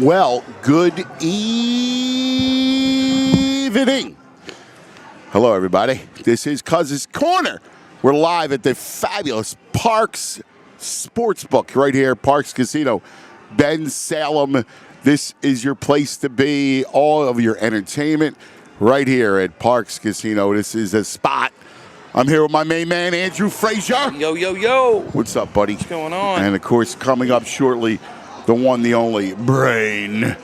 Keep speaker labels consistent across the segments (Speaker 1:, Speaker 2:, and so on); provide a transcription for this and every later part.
Speaker 1: Well, good evening. Hello, everybody. This is Cuz's Corner. We're live at the fabulous Parx Sportsbook right here, Parx Casino, Ben Salem. This is your place to be. All of your entertainment right here at Parx Casino. This is a spot. I'm here with my main man, Andrew Frazier.
Speaker 2: Yo, yo, yo.
Speaker 1: What's up, buddy?
Speaker 2: What's going on?
Speaker 1: And, of course, coming up shortly, the one, the only, Brain,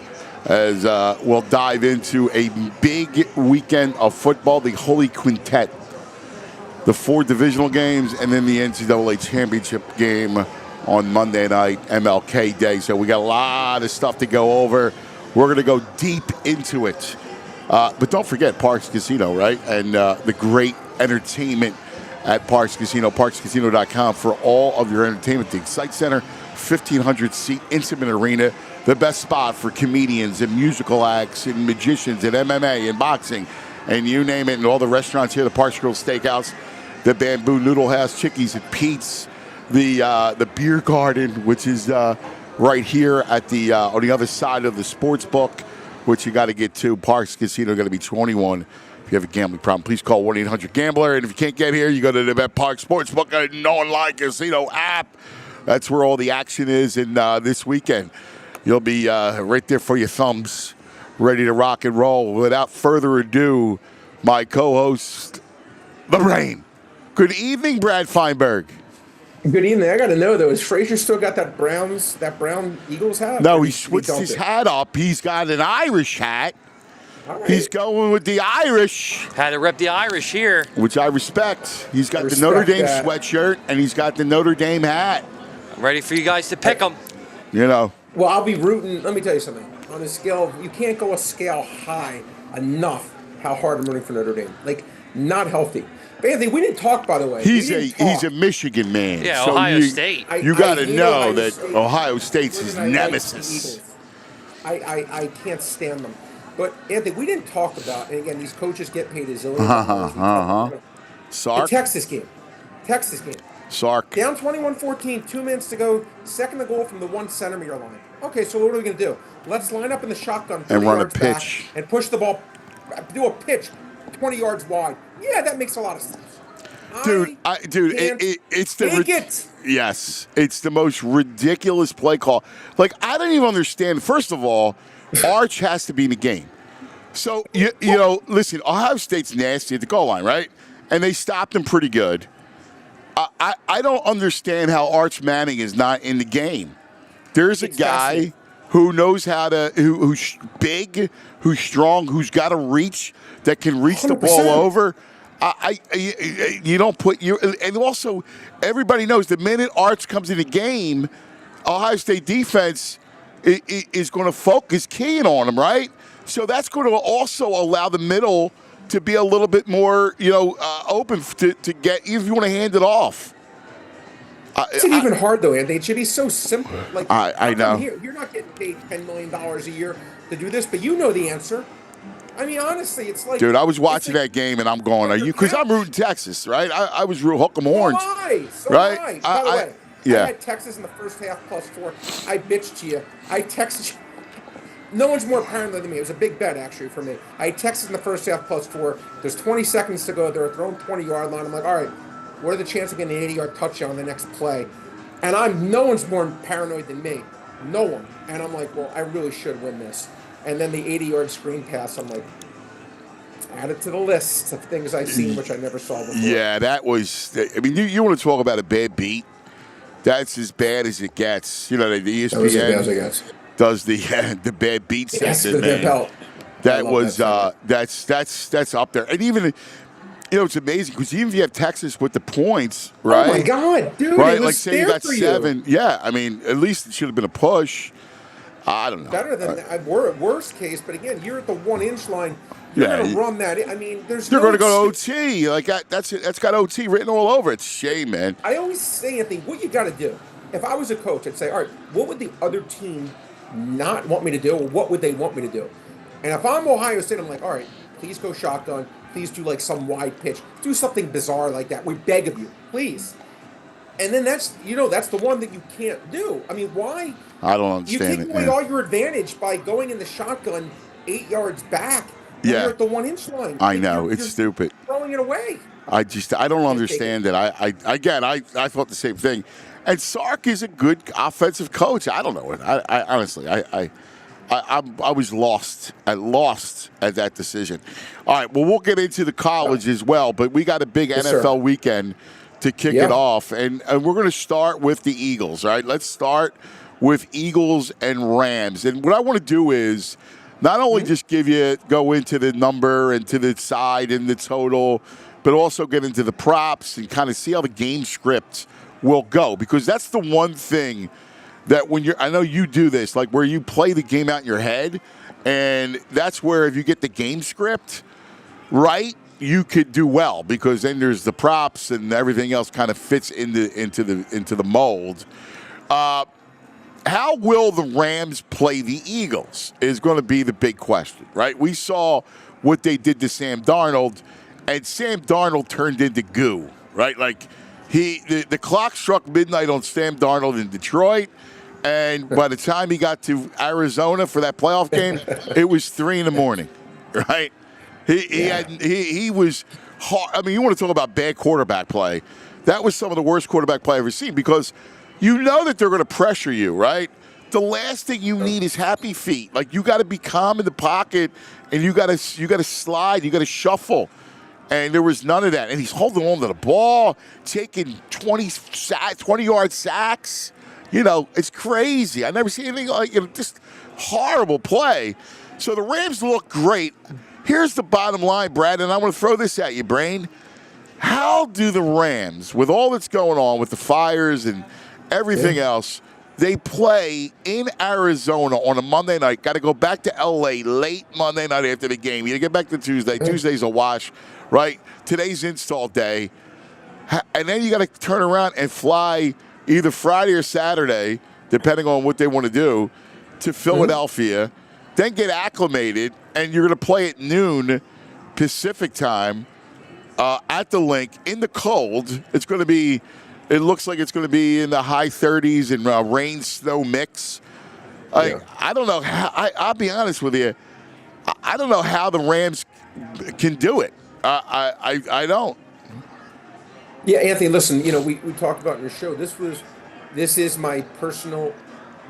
Speaker 1: as we'll dive into a big weekend of football, the Holy Quintet, the 4 divisional games, and then the NCAA championship game on Monday night, MLK Day. So we got a lot of stuff to go over. We're going to go deep into it. But don't forget Parx Casino, right? And the great entertainment at Parx Casino, parxcasino.com for all of your entertainment. The Excite Center, 1,500-seat intimate arena, the best spot for comedians and musical acts and magicians and MMA and boxing and you name it. And all the restaurants here, the Parx Grill Steakhouse, the Bamboo Noodle House, Chickies and Pete's, the Beer Garden, which is right here at the on the other side of the sports book, which you got to get to. Parx Casino going to be 21. If you have a gambling problem, please call 1-800-GAMBLER. And if you can't get here, you go to the Betparx Sportsbook and online casino app. That's where all the action is. And this weekend, you'll be right there for your thumbs, ready to rock and roll. Without further ado, my co-host, the Brain. Good evening, Brad Feinberg.
Speaker 3: Good evening. I got to know, though, is Frazier still got that brown Eagles hat?
Speaker 1: No, he switched his hat up. He's got an Irish hat. Right. He's going with the Irish.
Speaker 2: Had to rep the Irish here.
Speaker 1: Which I respect. He's got the Notre Dame sweatshirt, and he's got the Notre Dame hat.
Speaker 2: I'm ready for you guys to pick them.
Speaker 1: You know.
Speaker 3: Well, I'll be rooting. Let me tell you something. On a scale, you can't go a scale high enough how hard I'm rooting for Notre Dame. Like, not healthy. But Anthony, we didn't talk, by the way.
Speaker 1: He's a Michigan man.
Speaker 2: Yeah,
Speaker 1: so
Speaker 2: Ohio State.
Speaker 1: You got to know that Ohio State's his nemesis.
Speaker 3: I can't stand them. But, Anthony, we didn't talk about, and again, these coaches get paid a zillion.
Speaker 1: Sark?
Speaker 3: The Texas game.
Speaker 1: Sark.
Speaker 3: Down 21-14, 2 minutes to go, second and goal from the 1 centimeter line. Okay, so what are we going to do? Let's line up in the shotgun
Speaker 1: and run a pitch
Speaker 3: and push the ball, do a pitch 20 yards wide. Yeah, that makes a lot of sense.
Speaker 1: It's the yes, it's the most ridiculous play call. Like, I don't even understand. First of all, Arch has to be in the game. So you know, listen, Ohio State's nasty at the goal line, right? And they stopped him pretty good. I don't understand how Arch Manning is not in the game. There's a guy who knows how to, who's big, who's strong, who's got a reach that can reach 100%. The ball over. You don't put your, and also everybody knows the minute Arch comes in the game, Ohio State defense is going to focus keying on him, right? So that's going to also allow the middle to be a little bit more, open to get, even if you want to hand it off.
Speaker 3: It's even hard, though, Anthony. It should be so simple. Like,
Speaker 1: I know.
Speaker 3: You're not getting paid $10 million a year to do this, but you know the answer. I mean, honestly, it's like...
Speaker 1: Dude, I was watching that game, and I'm going, are you... Because I'm rooting Texas, right? I was real hook 'em horns.
Speaker 3: So right? By the way, I had Texas in the first half +4. I bitched to you. I texted you. No one's more paranoid than me. It was a big bet, actually, for me. I had Texas in the first half +4. There's 20 seconds to go. They're at their own 20-yard line. I'm like, all right, what are the chances of getting an 80-yard touchdown on the next play? And no one's more paranoid than me. No one. And I'm like, well, I really should win this. And then the 80-yard screen pass, I'm like, add it to the list of things I've seen, which I never saw before.
Speaker 1: Yeah, that was, I mean, you want to talk about a bad beat? That's as bad as it gets. You know, the ESPN does the bad beat section, man. That was that's up there. And even, it's amazing because even if you have Texas with the points, right?
Speaker 3: Oh my God, dude!
Speaker 1: Right, like say you got 7. Yeah, I mean, at least it should have been a push. I don't know.
Speaker 3: Better than that. Worst case, but again, you're at the 1-inch line. You're going to run that. I mean,
Speaker 1: they're going to go to OT. Like that's got OT written all over it. It's a shame, man.
Speaker 3: I always say, Anthony, what you got to do. If I was a coach, I'd say, all right, what would the other team not want me to do, or what would they want me to do? And if I'm Ohio State, I'm like, all right, please go shotgun. Please do like some wide pitch. Do something bizarre like that. We beg of you, please. And then that's the one that you can't do. I mean, why?
Speaker 1: I don't
Speaker 3: You
Speaker 1: understand
Speaker 3: take
Speaker 1: it.
Speaker 3: away all your advantage by going in the shotgun 8 yards back when you're at the 1-inch line.
Speaker 1: I know. It's stupid.
Speaker 3: Throwing it away.
Speaker 1: I don't understand it. I thought the same thing. And Sark is a good offensive coach. I don't know. I honestly, I was lost at that decision. All right, well, we'll get into the college as well, but we got a big NFL weekend to kick it off, and we're going to start with the Eagles. All right, let's start with Eagles and Rams. And what I want to do is not only just go into the number and to the side and the total, but also get into the props and kind of see how the game script will go, because that's the one thing that I know you do this, like where you play the game out in your head, and that's where if you get the game script right, you could do well, because then there's the props and everything else kind of fits into the mold. How will the Rams play the Eagles is going to be the big question, right? We saw what they did to Sam Darnold, and Sam Darnold turned into goo, right? Like the clock struck midnight on Sam Darnold in Detroit, and by the time he got to Arizona for that playoff game, it was 3 a.m, right? He was hard. I mean, you want to talk about bad quarterback play? That was some of the worst quarterback play I've ever seen, because you know that they're going to pressure you, right? The last thing you need is happy feet. Like, you got to be calm in the pocket, and you got to slide, you got to shuffle. And there was none of that. And he's holding on to the ball, taking 20-yard sacks. You know, it's crazy. I never seen anything like it. Just horrible play. So the Rams look great. Here's the bottom line, Brad, and I want to throw this at you, Brain. How do the Rams, with all that's going on with the fires and everything else, they play in Arizona on a Monday night, got to go back to L.A. late Monday night after the game. You get back to Tuesday. Tuesday's a wash, right? Today's install day. And then you got to turn around and fly either Friday or Saturday, depending on what they want to do, to Philadelphia, then get acclimated, and you're going to play at noon Pacific time at the Link in the cold. It's going to be, it looks like it's going to be in the high 30s and rain, snow mix. I don't know. I'll be honest with you. I don't know how the Rams can do it. I don't.
Speaker 3: Yeah, Anthony, listen, we talked about in your show, this is my personal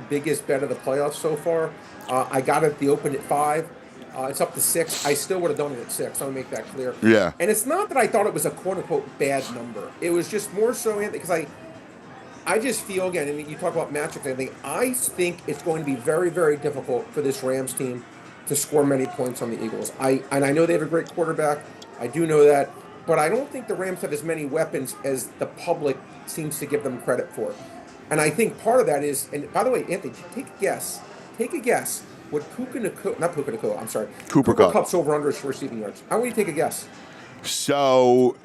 Speaker 3: biggest bet of the playoffs so far. I got it at the open at 5. It's up to 6. I still would have done it at 6. I'll make that clear.
Speaker 1: Yeah.
Speaker 3: And it's not that I thought it was a quote-unquote bad number. It was just more so, Anthony, because I just feel, again, and you talk about matchups, I think it's going to be very, very difficult for this Rams team to score many points on the Eagles. And I know they have a great quarterback. I do know that. But I don't think the Rams have as many weapons as the public seems to give them credit for. And I think part of that is, and by the way, Anthony, take a guess. What Cooper Kupp's over under his receiving yards. I want you to take a guess.
Speaker 1: So,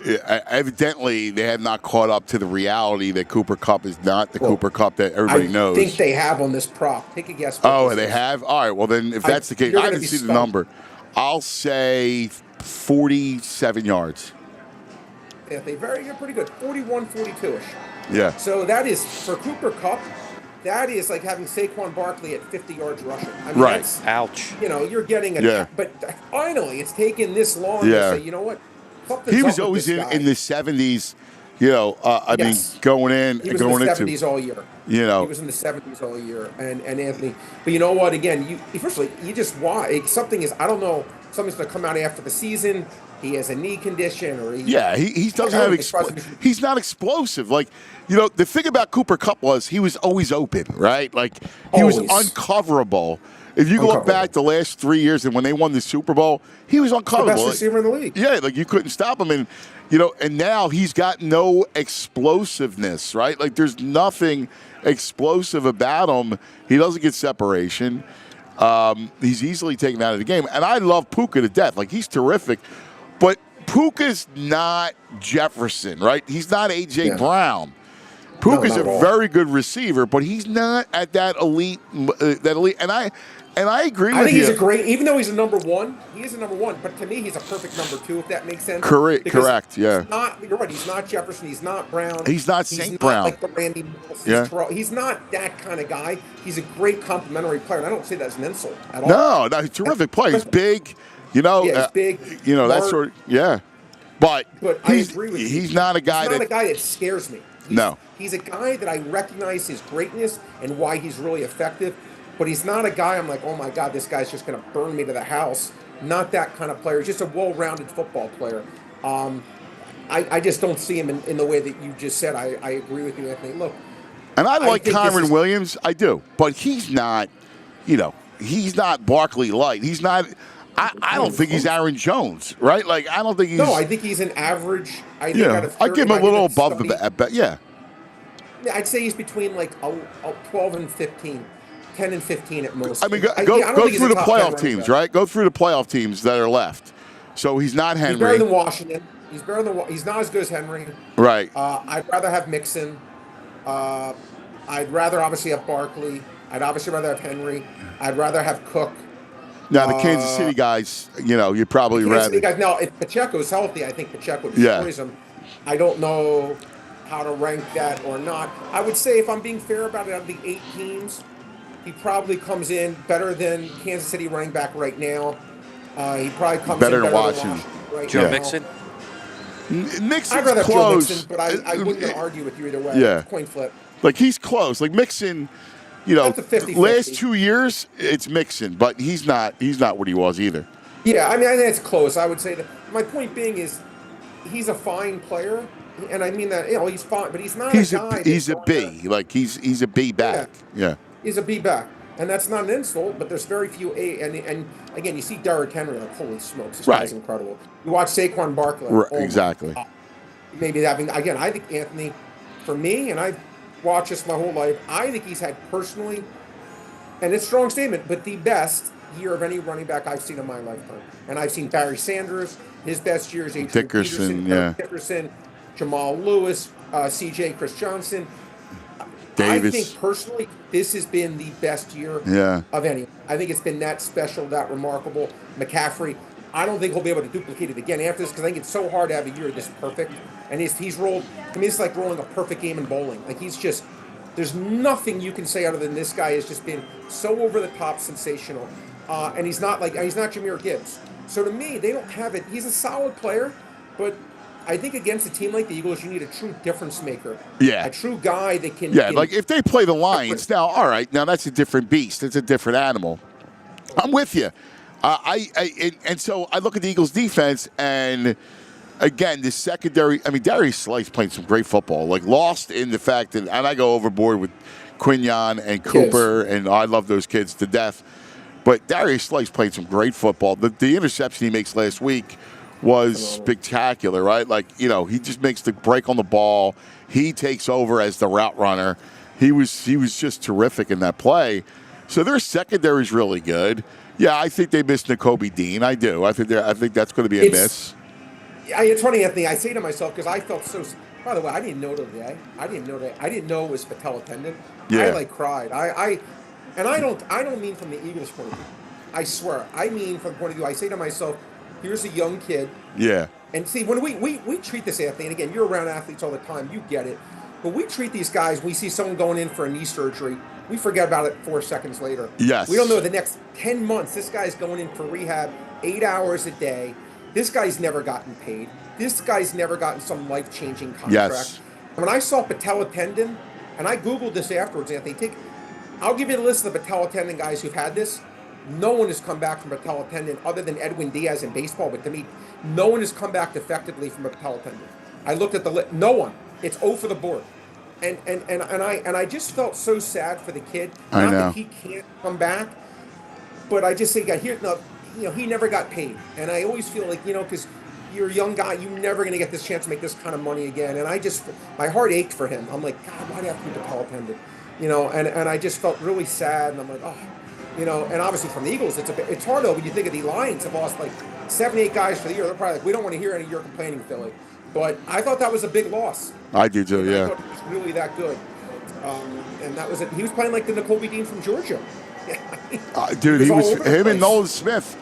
Speaker 1: evidently, they have not caught up to the reality that Cooper Kupp is not the Cooper Kupp that everybody knows.
Speaker 3: I think they have on this prop. Take a guess.
Speaker 1: Oh, they have? All right, well, then, if that's the case, I didn't see the number. I'll say 47 yards.
Speaker 3: Yeah, you're pretty good. 41, 42-ish.
Speaker 1: Yeah.
Speaker 3: So that is, for Cooper Kupp, that is like having Saquon Barkley at 50 yards rushing. I mean,
Speaker 1: right.
Speaker 2: Ouch.
Speaker 3: You're getting but finally it's taken this long to say, you know what?
Speaker 1: He was always in the 70s, mean, going in
Speaker 3: he
Speaker 1: and
Speaker 3: was
Speaker 1: going
Speaker 3: in the
Speaker 1: into
Speaker 3: 70s all year.
Speaker 1: He
Speaker 3: was in the 70s all year. And Anthony, but you know what? Again, firstly, you just want something is, I don't know, something's going to come out after the season. He has a knee condition, or he doesn't have.
Speaker 1: He's not explosive. Like, the thing about Cooper Kupp was he was always open, right? Like, he was uncoverable. If you look back the last 3 years and when they won the Super Bowl, he was uncoverable.
Speaker 3: The best receiver in the league.
Speaker 1: Yeah, like you couldn't stop him, and and now he's got no explosiveness, right? Like, there's nothing explosive about him. He doesn't get separation. He's easily taken out of the game, and I love Puka to death. Like, he's terrific. But Puka's not Jefferson, right? He's not A.J. Brown. Puka's a very good receiver, but he's not at that elite. And And I agree with you.
Speaker 3: I think he's a great, even though he's a number one, he is a number one, but to me, he's a perfect number two, if that makes sense.
Speaker 1: Correct, yeah.
Speaker 3: You're right, he's not Jefferson, he's not Brown.
Speaker 1: He's not St. Brown.
Speaker 3: Like the Randy Moss,
Speaker 1: yeah.
Speaker 3: He's not that kind of guy. He's a great complimentary player, and I don't say that as an insult at all.
Speaker 1: No, he's a terrific player. He's big, you know.
Speaker 3: Yeah, he's big.
Speaker 1: You know, that sort of, yeah. But
Speaker 3: I agree with you.
Speaker 1: He's not a guy
Speaker 3: He's not a guy that scares me.
Speaker 1: No.
Speaker 3: He's a guy that I recognize his greatness and why he's really effective. But he's not a guy I'm like, oh my God, this guy's just going to burn me to the house. Not that kind of player. He's just a well-rounded football player. I just don't see him in the way that you just said. I agree with you, Anthony. Look.
Speaker 1: And I like Kyron Williams. I do. But he's not, you know, he's not Barkley light. He's not. I don't think he's Aaron Jones, right? Like, I don't think he's.
Speaker 3: No, I think he's an average. I
Speaker 1: give him a little above the. Yeah.
Speaker 3: I'd say he's between like 12 and 15. 10 and 15 at most.
Speaker 1: I mean, go through the playoff teams, right? Go through the playoff teams that are left. So he's not Henry.
Speaker 3: He's better than Washington. He's not as good as Henry.
Speaker 1: Right.
Speaker 3: I'd rather have Mixon. I'd rather obviously have Barkley. I'd obviously rather have Henry. I'd rather have Cook.
Speaker 1: Now, the Kansas City guys, you know, you'd probably rather.
Speaker 3: Now, if Pacheco's healthy, I think Pacheco destroys him. I don't know how to rank that or not. I would say, if I'm being fair about it, out of the 8 teams, he probably comes in better than Kansas City running back right now. He probably comes
Speaker 1: better
Speaker 3: in
Speaker 1: than Washington
Speaker 3: right
Speaker 2: Joe
Speaker 3: now.
Speaker 2: Mixon?
Speaker 1: Mixon's
Speaker 3: I'd rather have
Speaker 1: close.
Speaker 3: Joe Mixon, but I wouldn't argue with you either way.
Speaker 1: Yeah.
Speaker 3: It's coin flip.
Speaker 1: Like, he's close. Like, Mixon, you know,
Speaker 3: That's a 50-50.
Speaker 1: last 2 years, it's Mixon, but he's not what he was either.
Speaker 3: Yeah, I mean, I think it's close. I would say that. My point being is, he's a fine player, and I mean that, you know, he's fine, but he's not a guy.
Speaker 1: He's a B. Like, he's a B back. Yeah.
Speaker 3: He's a B back. And that's not an insult, but there's very few A. And again, you see Derrick Henry, like, holy smokes, this guy's incredible. You watch Saquon Barkley. Like,
Speaker 1: exactly.
Speaker 3: Maybe having, again, I think Anthony, for me, and I've watched this my whole life, I think he's had personally, and it's a strong statement, but the best year of any running back I've seen in my lifetime. And I've seen Barry Sanders, his best years, Dickerson, Jamal Lewis, CJ Chris Johnson.
Speaker 1: Davis.
Speaker 3: I think personally, this has been the best year of any. I think it's been that special, that remarkable. McCaffrey, I don't think he'll be able to duplicate it again after this, because I think it's so hard to have a year this perfect. And he's rolled, I mean, it's like rolling a perfect game in bowling. Like, he's just, there's nothing you can say other than this guy has just been so over the top, sensational. And he's not Jahmyr Gibbs. So to me, they don't have it. He's a solid player, but I think against a team like the Eagles, you need a true difference maker.
Speaker 1: Yeah.
Speaker 3: A true guy that can.
Speaker 1: Yeah, like if they play the Lions, now, all right, now that's a different beast. It's a different animal. I'm with you. And so I look at the Eagles' defense, and again, the secondary, I mean, Darius Slay's playing some great football. Like, lost in the fact that, and I go overboard with Quinyon and Cooper, and I love those kids to death. But Darius Slay's playing some great football. The interception he makes last week was spectacular, right? Like, you know, he just makes the break on the ball. He takes over as the route runner. He was just terrific in that play. So their secondary is really good. Yeah, I think they missed Nakobe Dean. I do. I think that's going to be a miss.
Speaker 3: It's funny, Anthony. I say to myself, because I felt so. By the way, I didn't know today. I didn't know it was patella tendon.
Speaker 1: Yeah.
Speaker 3: I like cried. And I don't mean from the Eagles' point of view. I swear. I mean from the point of view. I say to myself, here's a young kid.
Speaker 1: Yeah.
Speaker 3: And see, when we treat this, Anthony, and again, you're around athletes all the time, you get it. But we treat these guys, we see someone going in for a knee surgery, we forget about it 4 seconds later.
Speaker 1: Yes.
Speaker 3: We don't know the next 10 months, this guy's going in for rehab 8 hours a day. This guy's never gotten paid. This guy's never gotten some life-changing contract.
Speaker 1: Yes.
Speaker 3: When I saw patella tendon, and I Googled this afterwards, Anthony, I'll give you a list of the patella tendon guys who've had this. No one has come back from a patella tendon other than Edwin Diaz in baseball, but to me, no one has come back effectively from a patella tendon. I looked at the list. No one. It's 0 for the board. And I just felt so sad for the kid. Not that he can't come back, but I just think he never got paid. And I always feel like, because you're a young guy, you're never going to get this chance to make this kind of money again. And my heart ached for him. I'm like, God, why do you have to be patella tendon? And I just felt really sad. And I'm like, oh. And obviously from the Eagles, it's hard though when you think of the Lions have lost like 7, 8 guys for the year. They're probably like, we don't want to hear any of your complaining, Philly. But I thought that was a big loss.
Speaker 1: I do too, yeah.
Speaker 3: I thought he was really that good. And that was it. He was playing like the Nakobe Dean from Georgia.
Speaker 1: Dude,
Speaker 3: he
Speaker 1: he
Speaker 3: all
Speaker 1: was
Speaker 3: over the
Speaker 1: him and
Speaker 3: place.
Speaker 1: Nolan Smith.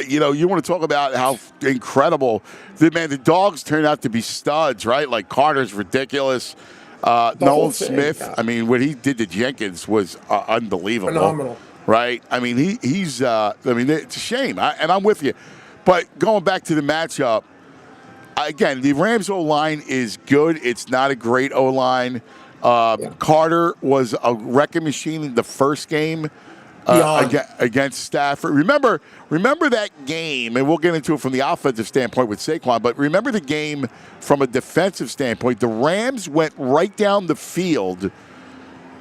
Speaker 1: You want to talk about how incredible the dogs turned out to be studs, right? Like Carter's ridiculous.
Speaker 3: The whole
Speaker 1: Nolan
Speaker 3: thing,
Speaker 1: Smith,
Speaker 3: yeah.
Speaker 1: I mean, what he did to Jenkins was unbelievable.
Speaker 3: Phenomenal.
Speaker 1: Right? I mean, he's. It's a shame, and I'm with you. But going back to the matchup, again, the Rams O-line is good. It's not a great O-line. Carter was a wrecking machine in the first game against Stafford. Remember that game, and we'll get into it from the offensive standpoint with Saquon, but remember the game from a defensive standpoint. The Rams went right down the field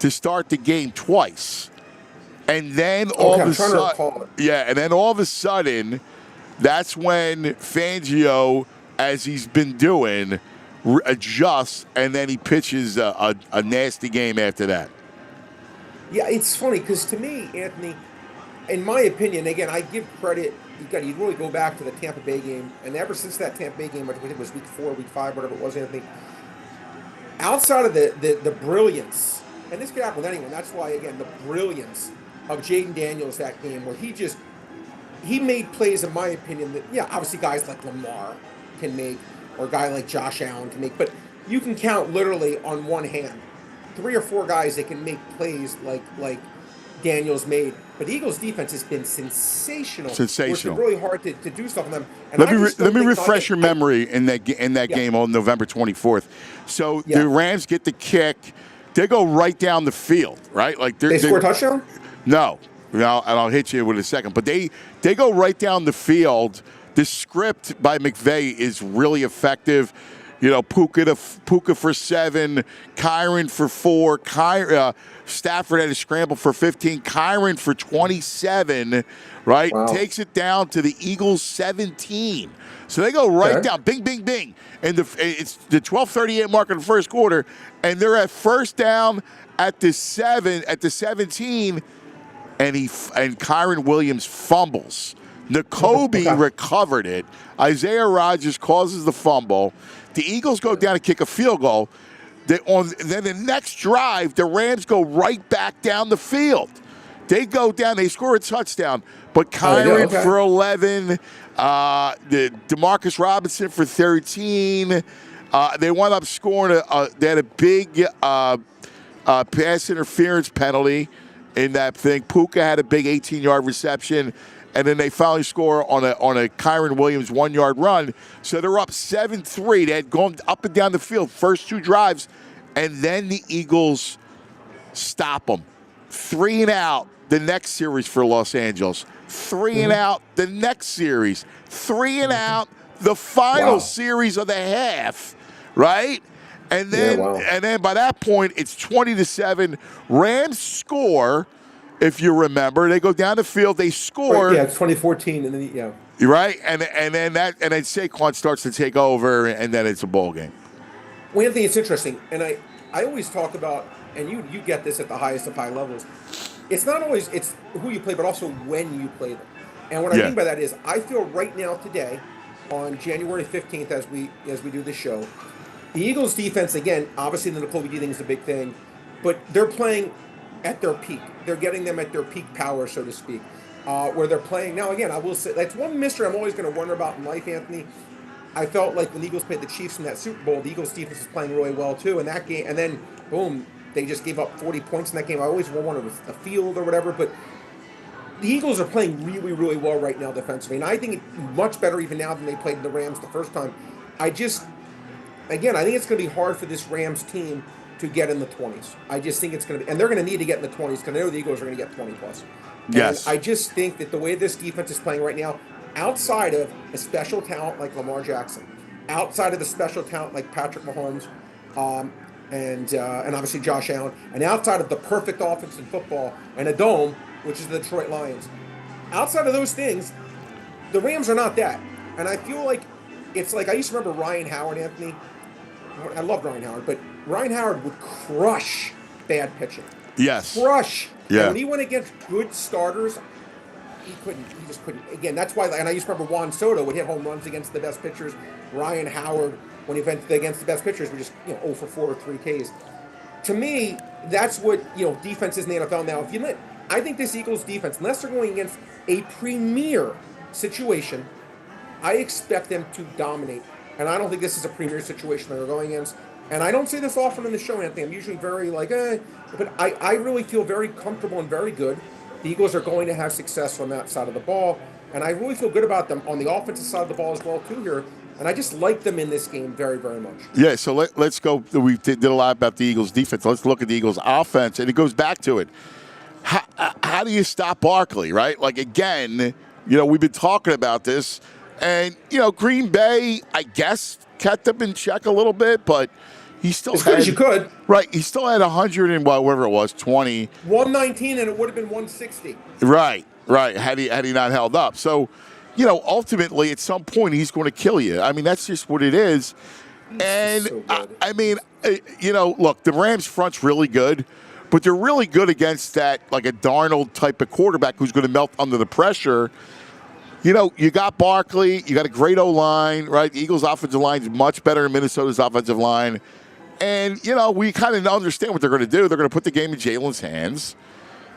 Speaker 1: to start the game twice. And then all of a sudden, that's when Fangio, as he's been doing, adjusts, and then he pitches a nasty game after that.
Speaker 3: Yeah, it's funny because to me, Anthony, in my opinion, again, I give credit. You really go back to the Tampa Bay game, and ever since that Tampa Bay game, I think it was week 4, week 5, whatever it was, Anthony. Outside of the brilliance, and this could happen with anyone. That's why, again, the brilliance of Jaden Daniels that game, where he made plays, in my opinion, that obviously guys like Lamar can make, or a guy like Josh Allen can make, but you can count literally on one hand 3 or 4 guys that can make plays like Daniels made. But the Eagles' defense has been sensational. It's been really hard to do stuff on them. And
Speaker 1: let me refresh your memory in that game on November 24th. So the Rams get the kick. They go right down the field, right? Like
Speaker 3: they score a touchdown?
Speaker 1: No, and I'll hit you with a second. But they go right down the field. The script by McVay is really effective. Puka for 7, Kyron for 4, Stafford had a scramble for 15, Kyron for 27, right? Wow. Takes it down to the Eagles 17. So they go right down, bing, bing, bing. And it's the 12:38 mark in the first quarter, and they're at first down at the 17, and Kyron Williams fumbles. N'Kobe recovered it. Isaiah Rodgers causes the fumble. The Eagles go down and kick a field goal. Then the next drive, the Rams go right back down the field. They go down, they score a touchdown. But Kyron for 11, the DeMarcus Robinson for 13. They wound up scoring they had a big pass interference penalty in that thing. Puka had a big 18-yard reception. And then they finally score on a Kyron Williams 1-yard run. So they're up 7-3. They had gone up and down the field first 2 drives, and then the Eagles stop them. 3 and out the next series for Los Angeles. 3 and out the next series. 3 and out the final series of the half, right? And then by that point it's 20-7. Rams score. If you remember, they go down the field, they score.
Speaker 3: Right, it's 2014, and then
Speaker 1: right, and then Saquon starts to take over, and then it's a ball game.
Speaker 3: Well, Anthony, it's interesting, and I always talk about, and you get this at the highest of high levels. It's not always it's who you play, but also when you play them. And what I mean by that is, I feel right now today, on January 15th, as we do this show, the Eagles' defense again, obviously the N'Kobe thing is a big thing, but they're playing at their peak. They're getting them at their peak power, so to speak, where they're playing. Now, again, I will say, that's one mystery I'm always going to wonder about in life, Anthony. I felt like when the Eagles played the Chiefs in that Super Bowl, the Eagles' defense was playing really well, too, in that game. And then, boom, they just gave up 40 points in that game. I always wondered if it was the field or whatever, but the Eagles are playing really, really well right now defensively. And I think much better even now than they played the Rams the first time. I think it's going to be hard for this Rams team to get in the 20s. I just think it's going to be, and they're going to need to get in the 20s because I know the Eagles are going to get 20 plus.
Speaker 1: Yes.
Speaker 3: And I just think that the way this defense is playing right now, outside of a special talent like Lamar Jackson, outside of the special talent like Patrick Mahomes, and obviously Josh Allen, and outside of the perfect offense in football and a dome, which is the Detroit Lions, outside of those things, the Rams are not that. And I feel like it's like I used to remember Ryan Howard, Anthony. I love Ryan Howard, but Ryan Howard would crush bad pitching.
Speaker 1: Yes.
Speaker 3: Crush.
Speaker 1: Yeah.
Speaker 3: And when he went against good starters, he just couldn't. Again, that's why, and I used to remember Juan Soto would hit home runs against the best pitchers. Ryan Howard, when he went against the best pitchers, were just 0 for 4 or 3 Ks. To me, that's what defense is in the NFL now. I think this Eagles defense, unless they're going against a premier situation, I expect them to dominate. And I don't think this is a premier situation that they're going against. And I don't say this often in the show, Anthony. I'm usually very but I really feel very comfortable and very good. The Eagles are going to have success on that side of the ball. And I really feel good about them on the offensive side of the ball as well, too, here. And I just like them in this game very, very much.
Speaker 1: Yeah, so let's go. We did a lot about the Eagles' defense. Let's look at the Eagles' offense, and it goes back to it. How do you stop Barkley, right? Like, again, we've been talking about this. And, Green Bay, I guess, kept them in check a little bit, but he still
Speaker 3: as good as you could.
Speaker 1: Right, he still had 100 and whatever it was, 20.
Speaker 3: 119, and it would have been 160.
Speaker 1: Right, had he not held up. So, ultimately, at some point, he's going to kill you. I mean, that's just what it is. And,
Speaker 3: so
Speaker 1: I mean, look, the Rams' front's really good, but they're really good against that, like a Darnold type of quarterback who's going to melt under the pressure. You got Barkley, you got a great O-line, right? The Eagles' offensive line is much better than Minnesota's offensive line. And, we kind of understand what they're going to do. They're going to put the game in Jalen's hands.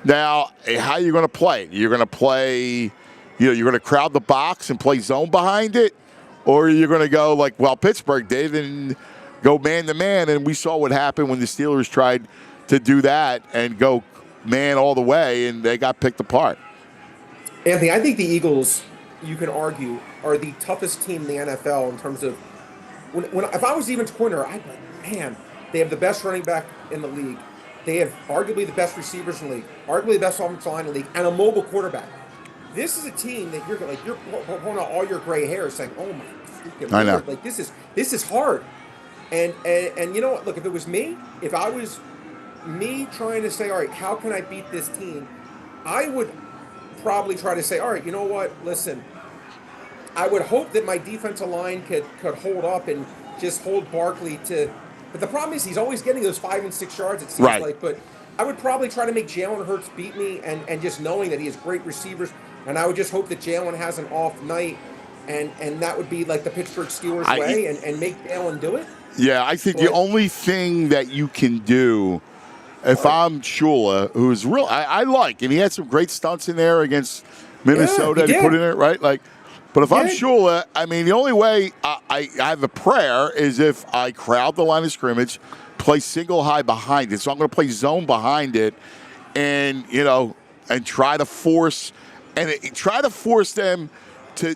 Speaker 1: Now, how are you going to play? You're going to play, you're going to crowd the box and play zone behind it? Or you're going to go like, Pittsburgh did and go man-to-man. And we saw what happened when the Steelers tried to do that and go man all the way, and they got picked apart.
Speaker 3: Anthony, I think the Eagles, you can argue, are the toughest team in the NFL in terms of if I was Evan's corner, I'd be like, man, they have the best running back in the league. They have arguably the best receivers in the league, arguably the best offensive line in the league, and a mobile quarterback. This is a team that you're pulling out all your gray hairs saying, oh my freaking
Speaker 1: I know.
Speaker 3: Lord, like this is hard. And you know what? Look, if it was me, if I was me trying to say, all right, how can I beat this team? I would probably try to say, all right, you know what? Listen, I would hope that my defensive line could hold up and just hold Barkley to. But the problem is he's always getting those 5 and 6 yards. It seems like. But I would probably try to make Jalen Hurts beat me, and just knowing that he has great receivers, and I would just hope that Jalen has an off night, and that would be like the Pittsburgh Steelers way, and make Jalen do it.
Speaker 1: Yeah, I think the only thing that you can do. If I'm Shula, who's real, I like, and he had some great stunts in there against Minnesota.
Speaker 3: Yeah,
Speaker 1: he put in it right, But if I'm Shula, I mean, the only way I have a prayer is if I crowd the line of scrimmage, play single high behind it. So I'm going to play zone behind it, and and try to force them to.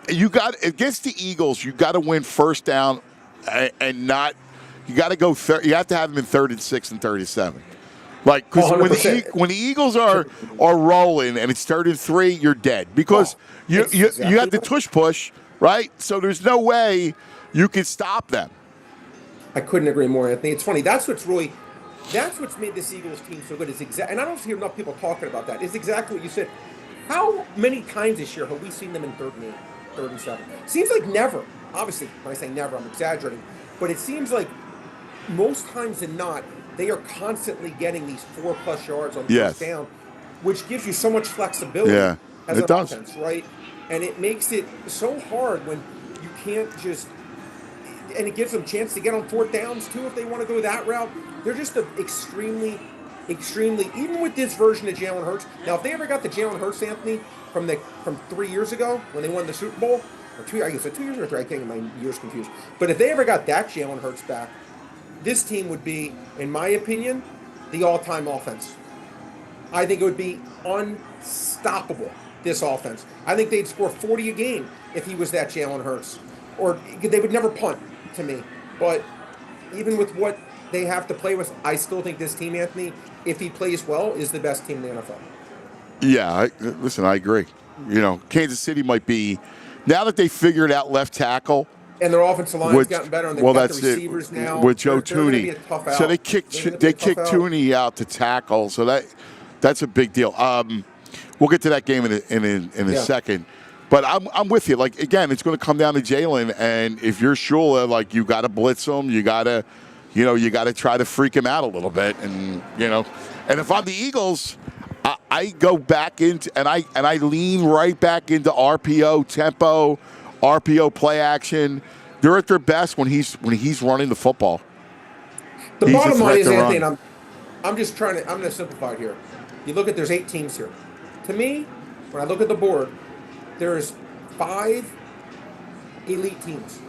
Speaker 1: You got against the Eagles, you got to win first down, and not. You got to go. You have to have them in 3rd and 6 and 3rd and 7. Like, because when the Eagles are rolling and it's 3rd and 3, you're dead because you have the tush push, right? So there's no way you can stop them.
Speaker 3: I couldn't agree more, Anthony. It's funny. That's what's made this Eagles team so good. And I don't hear enough people talking about that. It's exactly what you said. How many times this year have we seen them in 3rd and 8, 3rd and 7? Seems like never. Obviously, when I say never, I'm exaggerating. But it seems like most times than not, they are constantly getting these 4+ yards on first down, which gives you so much flexibility as an offense, right? And it makes it so hard when you can't just – and it gives them a chance to get on 4th downs, too, if they want to go that route. They're just extremely – even with this version of Jalen Hurts. Now, if they ever got the Jalen Hurts, Anthony, from 3 years ago when they won the Super Bowl, or 2 years or 3, I can't get my years confused. But if they ever got that Jalen Hurts back, this team would be, in my opinion, the all-time offense. I think it would be unstoppable, this offense. I think they'd score 40 a game if he was that Jalen Hurts. Or they would never punt, to me. But even with what they have to play with, I still think this team, Anthony, if he plays well, is the best team in the NFL.
Speaker 1: Yeah, listen, I agree. Kansas City might be, now that they figured out left tackle,
Speaker 3: and their offensive line has gotten better, and they've got the receivers now.
Speaker 1: With Joe Tooney. So they kicked Tooney out to tackle. So that's a big deal. We'll get to that game in a second. But I'm with you. Like, again, it's going to come down to Jalen. And if you're Shula, like, you got to blitz him. You got to, try to freak him out a little bit. And, and if I'm the Eagles, I go back into, and I lean right back into RPO tempo, RPO play action. They're at their best when he's running the football.
Speaker 3: The bottom line is, Anthony, and I'm just trying to, I'm going to simplify it here. You look at there's 8 teams here. To me, when I look at the board, there's 5 elite teams.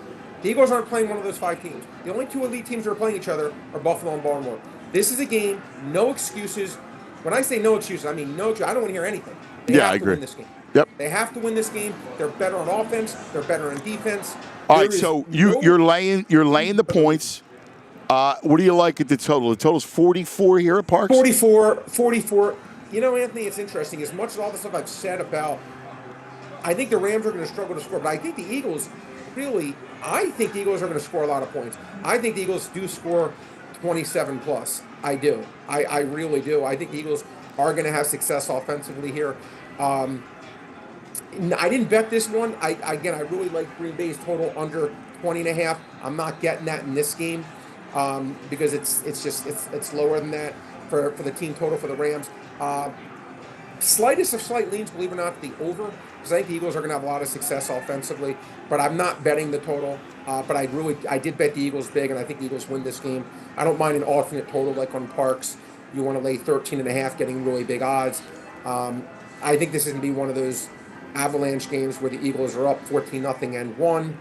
Speaker 3: The Eagles aren't playing one of those 5 teams. The only 2 elite teams that are playing each other are Buffalo and Baltimore. This is a game, no excuses. When I say no excuses, I mean no excuses. I don't want to hear anything. They have
Speaker 1: I
Speaker 3: to
Speaker 1: agree.
Speaker 3: win this game.
Speaker 1: Yep.
Speaker 3: They have to win this game. They're better on offense. They're better on defense.
Speaker 1: All right, so you're laying the points. What do you like at the total? The total's 44 here at Parx?
Speaker 3: 44. You know, Anthony, it's interesting. As much as all the stuff I've said about, I think the Rams are going to struggle to score, but I think the Eagles I think the Eagles are going to score a lot of points. I think the Eagles do score 27 plus. I do. I really do. I think the Eagles are going to have success offensively here. I didn't bet this one. I really like Green Bay's total under 20.5. I'm not getting that in this game because it's lower than that for the team total for the Rams. Slightest of slight leans, believe it or not, the over, because I think the Eagles are going to have a lot of success offensively, but I'm not betting the total. But I did bet the Eagles big, and I think the Eagles win this game. I don't mind an alternate total like on Parx. You want to lay 13.5, getting really big odds. I think this is going to be one of those avalanche games where the Eagles are up 14-0 and 1.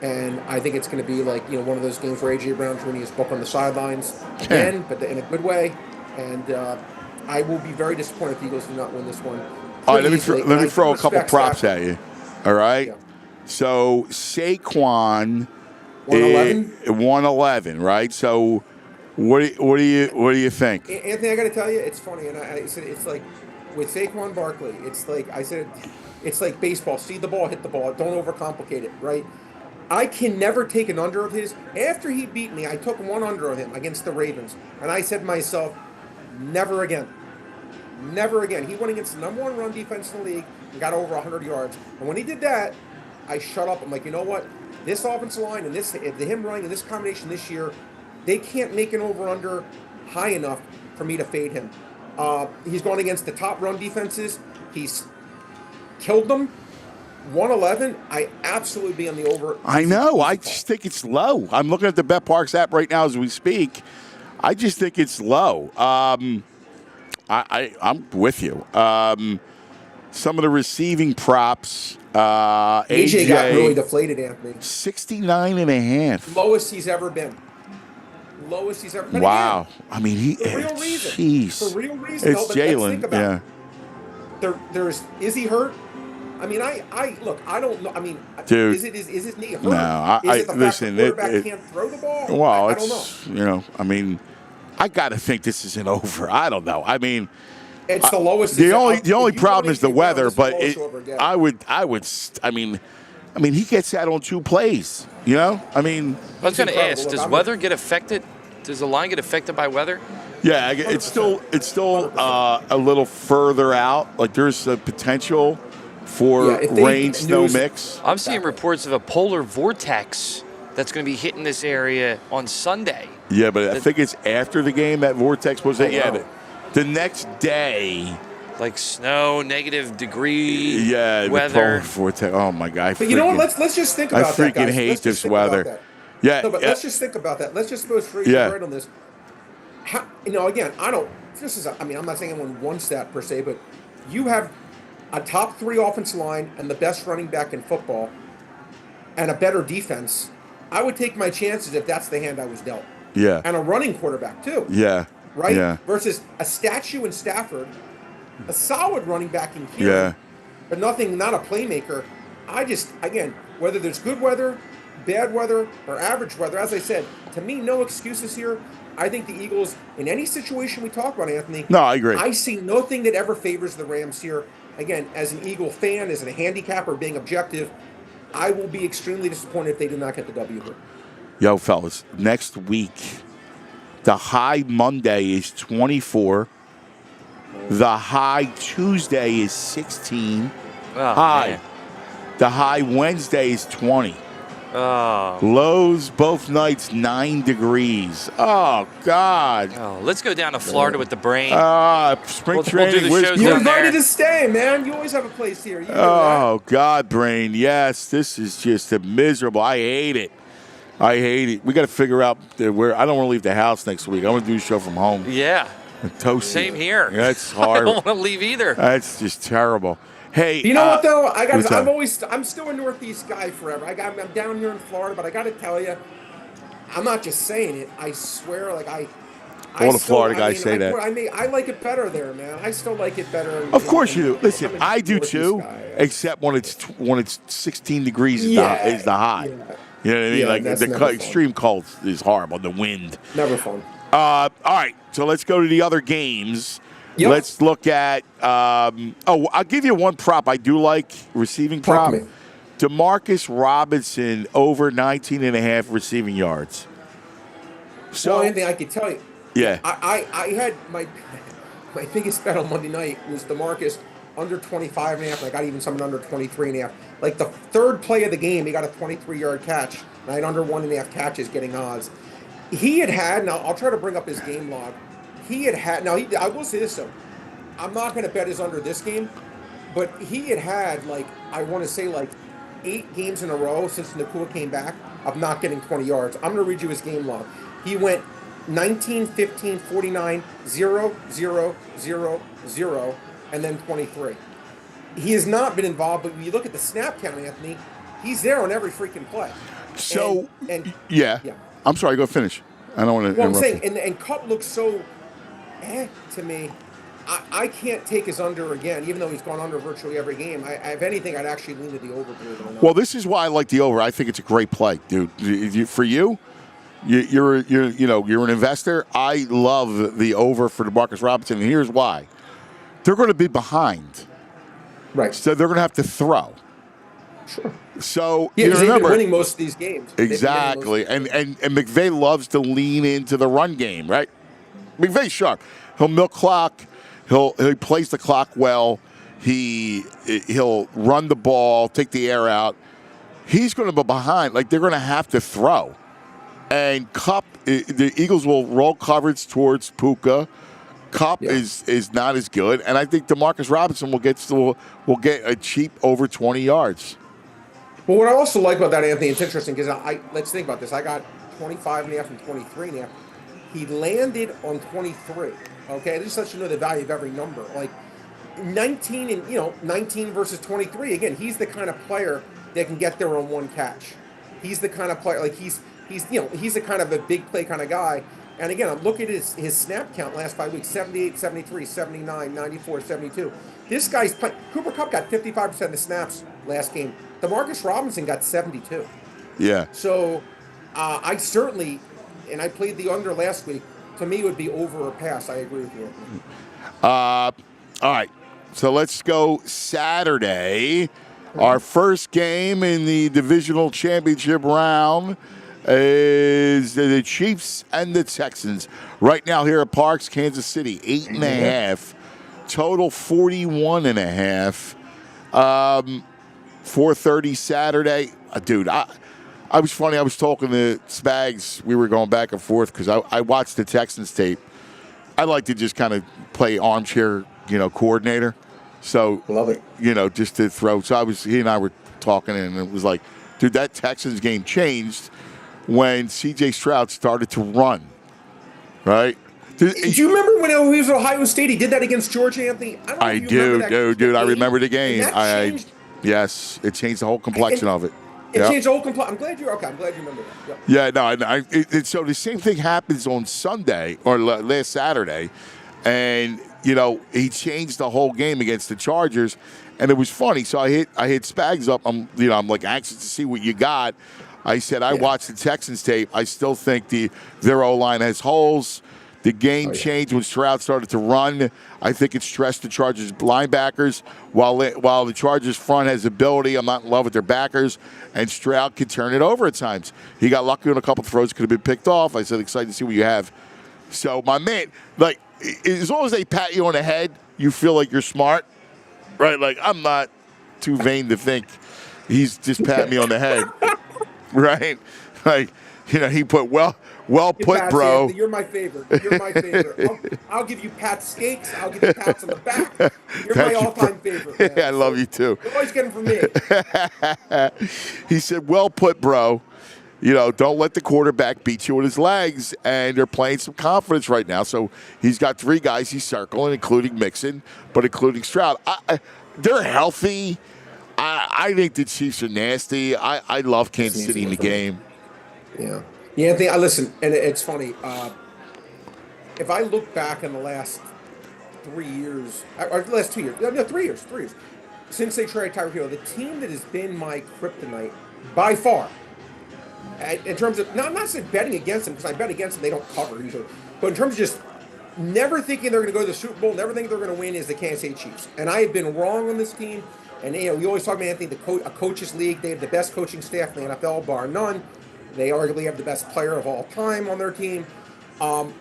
Speaker 3: And I think it's going to be like, one of those games where A.J. Brown's reading his book on the sidelines again, but in a good way. And I will be very disappointed if the Eagles do not win this one.
Speaker 1: All right, let me throw a couple props at you. All right? Yeah. So Saquon 111, right? So what do you think?
Speaker 3: Anthony, I got to tell you, it's funny, and I said it's like with Saquon Barkley, it's like I said, it's like baseball. See the ball, hit the ball. Don't overcomplicate it, right? I can never take an under of his. After he beat me, I took one under of him against the Ravens, and I said to myself, never again. Never again. He went against the number 1 run defense in the league and got over 100 yards. And when he did that, I shut up. I'm like, you know what? This offensive line and him running and this combination this year, they can't make an over-under high enough for me to fade him. He's going against the top run defenses. He's killed them. 111, I absolutely be on the over.
Speaker 1: I know. I just think it's low. I'm looking at the Betparx app right now as we speak. I just think it's low. I'm with you. Some of the receiving props.
Speaker 3: AJ got really deflated, Anthony.
Speaker 1: 69.5.
Speaker 3: Lowest he's ever been.
Speaker 1: Wow.
Speaker 3: Again,
Speaker 1: I mean,
Speaker 3: the real reason.
Speaker 1: Jeez.
Speaker 3: The real reason.
Speaker 1: It's Jalen. Yeah.
Speaker 3: Is he hurt? I mean, look. I don't know. I mean,
Speaker 1: dude,
Speaker 3: is his knee hurt?
Speaker 1: No,
Speaker 3: is it the fact the quarterback can't throw the ball?
Speaker 1: Well,
Speaker 3: I don't know.
Speaker 1: I mean, I got to think this is an over. I don't know. I mean,
Speaker 3: it's the lowest.
Speaker 1: The only problem is the weather, but I mean, he gets that on 2 plays. I mean,
Speaker 2: I was going to ask, does weather get affected? Does the line get affected by weather?
Speaker 1: Yeah, it's still a little further out. Like there's a potential for rain snow mix.
Speaker 2: I'm seeing reports of a polar vortex that's going to be hitting this area on Sunday.
Speaker 1: Yeah, but I think it's after the game that vortex was. The next day.
Speaker 2: Like snow, negative degree
Speaker 1: weather.
Speaker 2: The
Speaker 1: polar vortex. Oh my God!
Speaker 3: But you know what? Let's just think about that, guys.
Speaker 1: I freaking hate this weather.
Speaker 3: Yeah. No, but let's just think about that. Let's just suppose for right on this. Again, I don't. I'm not saying I'm on one stat per se, but you have a top 3 offensive line and the best running back in football, and a better defense. I would take my chances if that's the hand I was dealt.
Speaker 1: Yeah.
Speaker 3: And a running quarterback too.
Speaker 1: Yeah.
Speaker 3: Right.
Speaker 1: Yeah.
Speaker 3: Versus a statue in Stafford, a solid running back in Kieran, but not a playmaker. Again, whether there's good weather, bad weather, or average weather, as I said, to me, no excuses here. I think the Eagles, in any situation we talk about, Anthony.
Speaker 1: No, I agree.
Speaker 3: I see nothing that ever favors the Rams here. Again, as an Eagle fan, as a handicapper, being objective, I will be extremely disappointed if they do not get the W here.
Speaker 1: Yo, fellas, next week, the high Monday is 24. The high Tuesday is 16.
Speaker 2: Man.
Speaker 1: The high Wednesday is 20.
Speaker 2: Oh.
Speaker 1: Lows both nights 9 degrees. Oh God.
Speaker 2: Oh, let's go down to Florida with the brain.
Speaker 1: Spring training.
Speaker 2: We'll do the shows
Speaker 3: You're
Speaker 2: down there.
Speaker 3: invited to stay, man. You always have a place here.
Speaker 1: God, brain. Yes, this is just miserable. I hate it. We got to figure out where. I don't want to leave the house next week. I want to do a show from home.
Speaker 2: Yeah.
Speaker 1: Toasty.
Speaker 2: Same here.
Speaker 1: That's
Speaker 2: I
Speaker 1: hard.
Speaker 2: don't want to leave either.
Speaker 1: That's just terrible. Hey,
Speaker 3: you know what though?
Speaker 1: I'm
Speaker 3: still a Northeast guy forever. I'm down here in Florida, but I got to tell you, I'm not just saying it. I swear, like
Speaker 1: all the Florida guys say that.
Speaker 3: I like it better there, man. I still like it better.
Speaker 1: Of course you do. Listen, I do too, except when it's 16 degrees is the high.
Speaker 3: Yeah.
Speaker 1: You know what I mean?
Speaker 3: Yeah,
Speaker 1: like
Speaker 3: that's
Speaker 1: the extreme cold is horrible. The wind.
Speaker 3: Never fun.
Speaker 1: All right, so let's go to the other games.
Speaker 3: Yep.
Speaker 1: Let's look at. I'll give you one prop I do like, receiving prop. DeMarcus Robinson over 19.5 receiving yards.
Speaker 3: So anything I could tell you.
Speaker 1: Yeah.
Speaker 3: I had my biggest bet on Monday night was DeMarcus under 25 and a half. And I got even someone under 23 and a half. Like the third play of the game, he got a 23-yard catch. And I had under 1.5 catches getting odds. He had now I'll try to bring up his game log. I will say this though. I'm not going to bet his under this game, but he had like, I want to say like 8 games in a row since Nakua came back of not getting 20 yards. I'm going to read you his game log. He went 19, 15, 49, 0, 0, 0, 0, and then 23. He has not been involved, but when you look at the snap count, Anthony, he's there on every freaking play.
Speaker 1: So, yeah. I'm sorry, go finish. I don't want to
Speaker 3: Well, I'm saying, and Kupp looks so to me. I can't take his under again, even though he's gone under virtually every game. If anything, I'd actually lean to the over.
Speaker 1: Well, this is why I like the over. I think it's a great play, dude. For you, you're an investor. I love the over for DeMarcus Robinson, and here's why: they're going to be behind,
Speaker 3: right?
Speaker 1: So they're going to have to throw.
Speaker 3: Sure.
Speaker 1: So
Speaker 3: yeah,
Speaker 1: remember,
Speaker 3: they've been winning most of these games.
Speaker 1: Exactly, and McVay loves to lean into the run game, right? McVay's sharp. He'll milk clock. He plays the clock well. He'll run the ball, take the air out. He's going to be behind. Like they're going to have to throw. And Kupp, the Eagles will roll coverage towards Puka. Kupp is not as good, and I think DeMarcus Robinson will get a cheap over 20 yards.
Speaker 3: Well, what I also like about that, Anthony, it's interesting because let's think about this. I got 25.5 and 23.5. He landed on 23. Okay, this lets you know the value of every number. Like 19 versus 23. Again, he's the kind of player that can get there on one catch. He's the kind of player like he's the kind of a big play kind of guy. And again, look at his snap count last 5 weeks: 78, 73, 79, 94, 72. This guy's playing. Cooper Kupp got 55% of the snaps last game. DeMarcus Robinson got 72.
Speaker 1: Yeah.
Speaker 3: So I certainly, and I played the under last week. To me, it would be over or pass. I agree with you.
Speaker 1: All right. So let's go Saturday. Our first game in the divisional championship round is the Chiefs and the Texans. Right now here at Parx, Kansas City, 8.5. Total 41.5. 4:30 Saturday. Dude, I was funny. I was talking to Spags. We were going back and forth because I watched the Texans tape. I like to just kind of play armchair, coordinator. So,
Speaker 3: love it.
Speaker 1: Just to throw. So he and I were talking, and it was like, dude, that Texans game changed when C.J. Stroud started to run, right?
Speaker 3: Do you remember when he was at Ohio State? He did that against Georgia, Anthony?
Speaker 1: I do, dude. I remember the game. Yes, it changed the whole complexion of it.
Speaker 3: It changed the whole complexion. I'm glad you remember that. Yep.
Speaker 1: Yeah, no. So the same thing happens on Sunday or last Saturday, and he changed the whole game against the Chargers, and it was funny. So I hit Spags up. I'm like anxious to see what you got. I said I watched the Texans tape. I still think their O-line has holes. The game changed when Stroud started to run. I think it stressed the Chargers linebackers. While the Chargers front has ability, I'm not in love with their backers. And Stroud could turn it over at times. He got lucky on a couple of throws, could have been picked off. I said, excited to see what you have. So, my man, like, as long as they pat you on the head, you feel like you're smart, right? Like, I'm not too vain to think he's just patting me on the head, right? Like, he put, well put, bro.
Speaker 3: Anthony, you're my favorite. I'll give you pat steaks. I'll give you pats on the back. You're my all-time favorite, man.
Speaker 1: I love you, too.
Speaker 3: You're always getting from me.
Speaker 1: He said, well put, bro. don't let the quarterback beat you with his legs, and they're playing some confidence right now. So he's got 3 guys he's circling, including Mixon, but including Stroud. They're healthy. I think the Chiefs are nasty. I love Kansas City in the game.
Speaker 3: Yeah. Listen, and it's funny. If I look back in the last 3 years, or the last 2 years, no, 3 years, since they traded Tyreek Hill, the team that has been my kryptonite by far, in terms of, I'm not saying betting against them, because I bet against them, they don't cover usually, but in terms of just never thinking they're going to go to the Super Bowl, never thinking they're going to win, is the Kansas City Chiefs. And I have been wrong on this team. And we always talk about, Anthony, a coaches league. They have the best coaching staff in the NFL, bar none. They arguably have the best player of all time on their team. But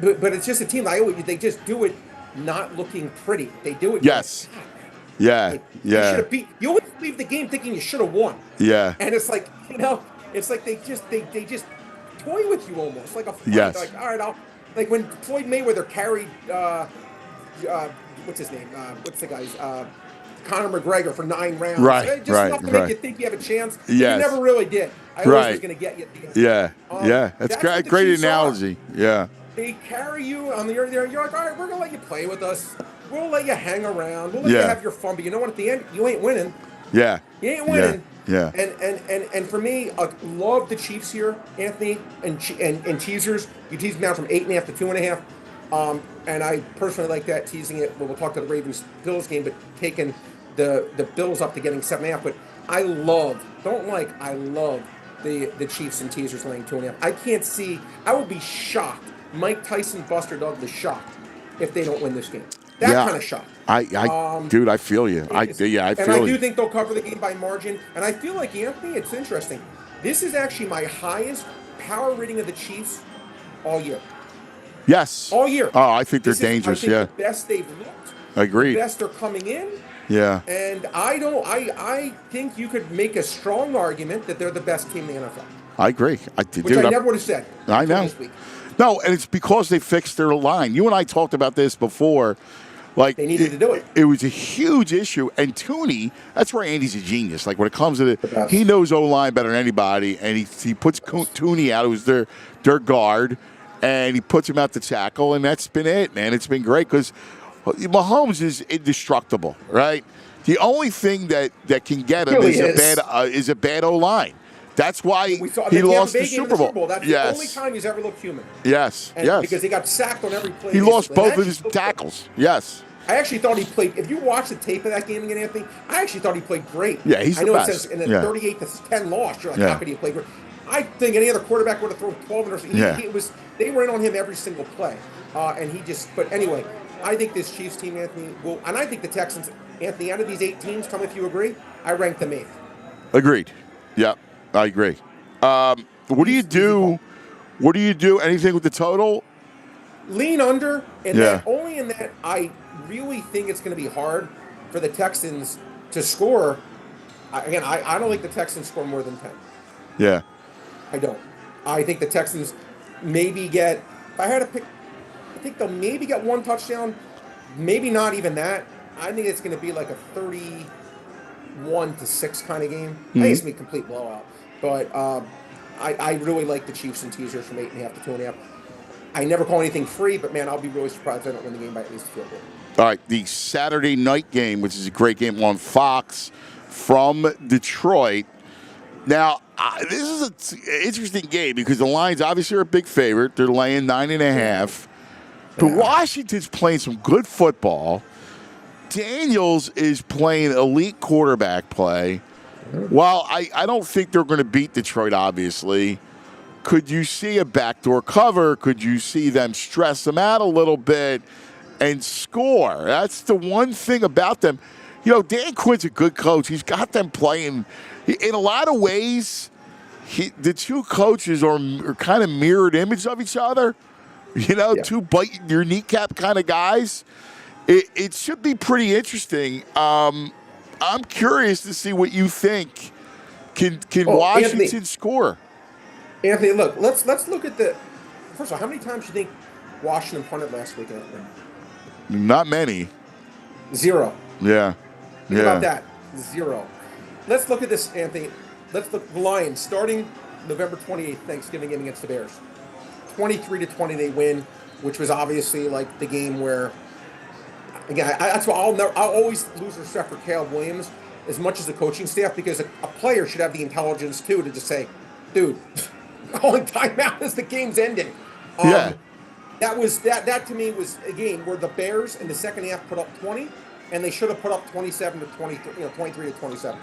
Speaker 3: it's just a team. They just do it not looking pretty. They do it.
Speaker 1: Yes. Yeah. Yeah.
Speaker 3: You always leave the game thinking you should have won.
Speaker 1: Yeah.
Speaker 3: And it's like, it's like they just toy with you almost, like a fight.
Speaker 1: Yes.
Speaker 3: Like, all right, like when Floyd Mayweather carried what's his name? What's the guy's? Conor McGregor for 9 rounds.
Speaker 1: Right.
Speaker 3: Just enough to make you think you have a chance.
Speaker 1: Yes.
Speaker 3: You never really did. I always was going to get you at the end.
Speaker 1: Yeah. That's great analogy. Yeah.
Speaker 3: They carry you on the you're like, all right, we're going to let you play with us. We'll let you hang around. We'll let you have your fun. But you know what? At the end, you ain't winning.
Speaker 1: Yeah.
Speaker 3: You ain't winning.
Speaker 1: Yeah.
Speaker 3: And for me, I love the Chiefs here, Anthony, and teasers. You tease them down from 8.5 to 2.5. And I personally like that, teasing it. We'll talk to the Ravens-Bills game, but taking the Bills up to getting 7.5. But I love the Chiefs and teasers laying 2.5. I can't see. I would be shocked. Mike Tyson, Buster Douglas shocked if they don't win this game. That kind of shocked.
Speaker 1: Dude, I feel you. I feel you.
Speaker 3: And I do think they'll cover the game by margin. And I feel like, Anthony, it's interesting. This is actually my highest power rating of the Chiefs all year.
Speaker 1: Yes.
Speaker 3: All year.
Speaker 1: Oh, I think they're dangerous.
Speaker 3: The best they've looked.
Speaker 1: Agreed.
Speaker 3: The best they're coming in.
Speaker 1: Yeah.
Speaker 3: And I think you could make a strong argument that they're the best team in the NFL.
Speaker 1: I agree.
Speaker 3: Which I never would have said.
Speaker 1: I know.
Speaker 3: This week.
Speaker 1: No, and it's because they fixed their line. You and I talked about this before. Like,
Speaker 3: they needed to do it.
Speaker 1: It was a huge issue. And Tooney, that's where Andy's a genius. Like, when it comes to it, he knows O-line better than anybody. And he puts Tooney out, who's their guard, and he puts him out to tackle. And that's been it, man. It's been great because Mahomes is indestructible, right? The only thing that can get him is a bad O-line. That's why he lost the Super Bowl.
Speaker 3: That's the only time he's ever looked human.
Speaker 1: Yes.
Speaker 3: Because he got sacked on every play.
Speaker 1: He lost both of his tackles. Yes.
Speaker 3: I actually thought he played. If you watch the tape of that game again, Anthony, I actually thought he played great.
Speaker 1: Yeah, he's the best.
Speaker 3: I know it says in a 38-10 loss, you're like, how could he play great? I think any other quarterback would have thrown 12 interceptions. They were in on him every single play, and he just. But anyway, I think this Chiefs team, Anthony, will, and I think the Texans, Anthony, out of these 8 teams, tell me if you agree, I rank them 8th.
Speaker 1: Agreed. Yeah, I agree. What do you do? What do you do? Anything with the total?
Speaker 3: Lean under, and only in that I really think it's going to be hard for the Texans to score. Again, I don't think the Texans score more than 10.
Speaker 1: Yeah.
Speaker 3: I don't. I think the Texans maybe get, if I had to pick, I think they'll maybe get 1 touchdown, maybe not even that. I think it's going to be like a 31-6 kind of game. I think it's going to be a complete blowout. But I really like the Chiefs and teasers from 8.5 to 2.5. I never call anything free, but man, I'll be really surprised if I don't win the game by at least a field goal.
Speaker 1: All right, the Saturday night game, which is a great game on Fox from Detroit. Now, this is an interesting game because the Lions obviously are a big favorite. They're laying 9.5. But Washington's playing some good football. Daniels is playing elite quarterback play. While I don't think they're going to beat Detroit, obviously, could you see a backdoor cover? Could you see them stress them out a little bit and score? That's the one thing about them. You know, Dan Quinn's a good coach. He's got them playing. In a lot of ways, the two coaches are kind of mirrored image of each other. You know, two bite your kneecap kind of guys. It should be pretty interesting. I'm curious to see what you think. Can Washington score?
Speaker 3: Anthony, look, let's look at the. First of all, how many times do you think Washington punted last week?
Speaker 1: Not many.
Speaker 3: 0.
Speaker 1: Yeah.
Speaker 3: Think about that. 0. Let's look at this, Anthony. Let's look at the Lions starting November 28th, Thanksgiving game against the Bears. 23-20 they win, which was obviously like the game where, again, that's why I'll always lose respect for Caleb Williams as much as the coaching staff, because a player should have the intelligence too to just say, dude, calling timeout as the game's ending. That to me was a game where the Bears in the second half put up 20, and they should have put up 27-23, 23-27.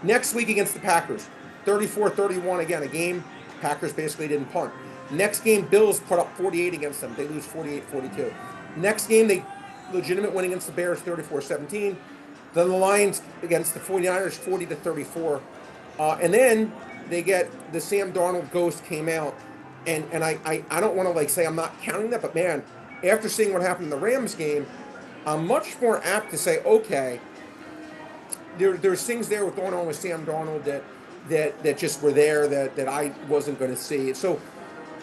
Speaker 3: Next week against the Packers, 34-31 again, a game Packers basically didn't punt. Next game, Bills put up 48 against them. They lose 48-42. Next game, they legitimate win against the Bears, 34-17. Then the Lions against the 49ers, 40-34. And then they get the Sam Darnold ghost came out. And I don't want to like say I'm not counting that, but man, after seeing what happened in the Rams game, I'm much more apt to say, okay, there's things there with going on with Sam Darnold that just were there that I wasn't going to see. So,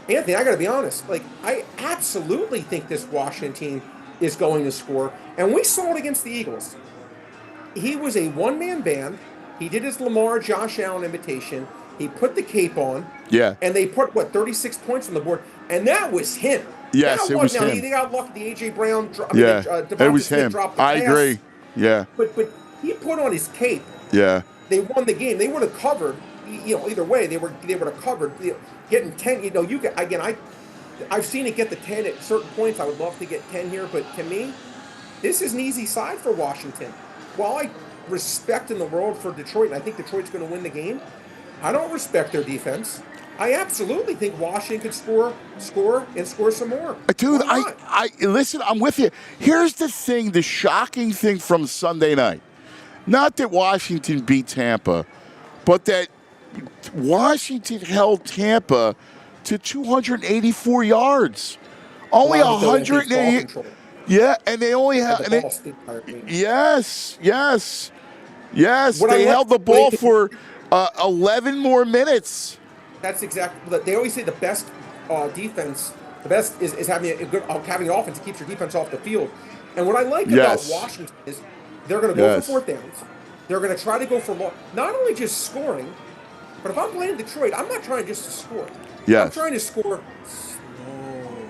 Speaker 3: Anthony, I got to be honest. Like, I absolutely think this Washington team is going to score, and we saw it against the Eagles. He was a one-man band. He did his Lamar Josh Allen imitation. He put the cape on.
Speaker 1: Yeah.
Speaker 3: And they put, 36 points on the board, and that was him.
Speaker 1: Yes, it was him.
Speaker 3: They got lucky. The A.J. Brown
Speaker 1: it was him. I agree. Yeah.
Speaker 3: But he put on his cape.
Speaker 1: Yeah.
Speaker 3: They won the game. They would have covered. Either way, they would have covered. Getting 10. I've seen it get the 10 at certain points. I would love to get 10 here, but to me, this is an easy side for Washington. While I respect in the world for Detroit, and I think Detroit's going to win the game, I don't respect their defense. I absolutely think Washington could score some more.
Speaker 1: Dude, I listen, I'm with you. Here's the thing, the shocking thing from Sunday night. Not that Washington beat Tampa, but that Washington held Tampa to 284 yards. Only 180. Yeah, and they only have. Yes. They held the ball for 11 more minutes.
Speaker 3: That's exactly. They always say the best defense, the best is having having an offense that keeps your defense off the field. And what I like about Washington is they're going to go for fourth downs. They're going to try to go for not only just scoring, but if I'm playing Detroit, I'm not trying just to score.
Speaker 1: Yes.
Speaker 3: I'm trying to score slow.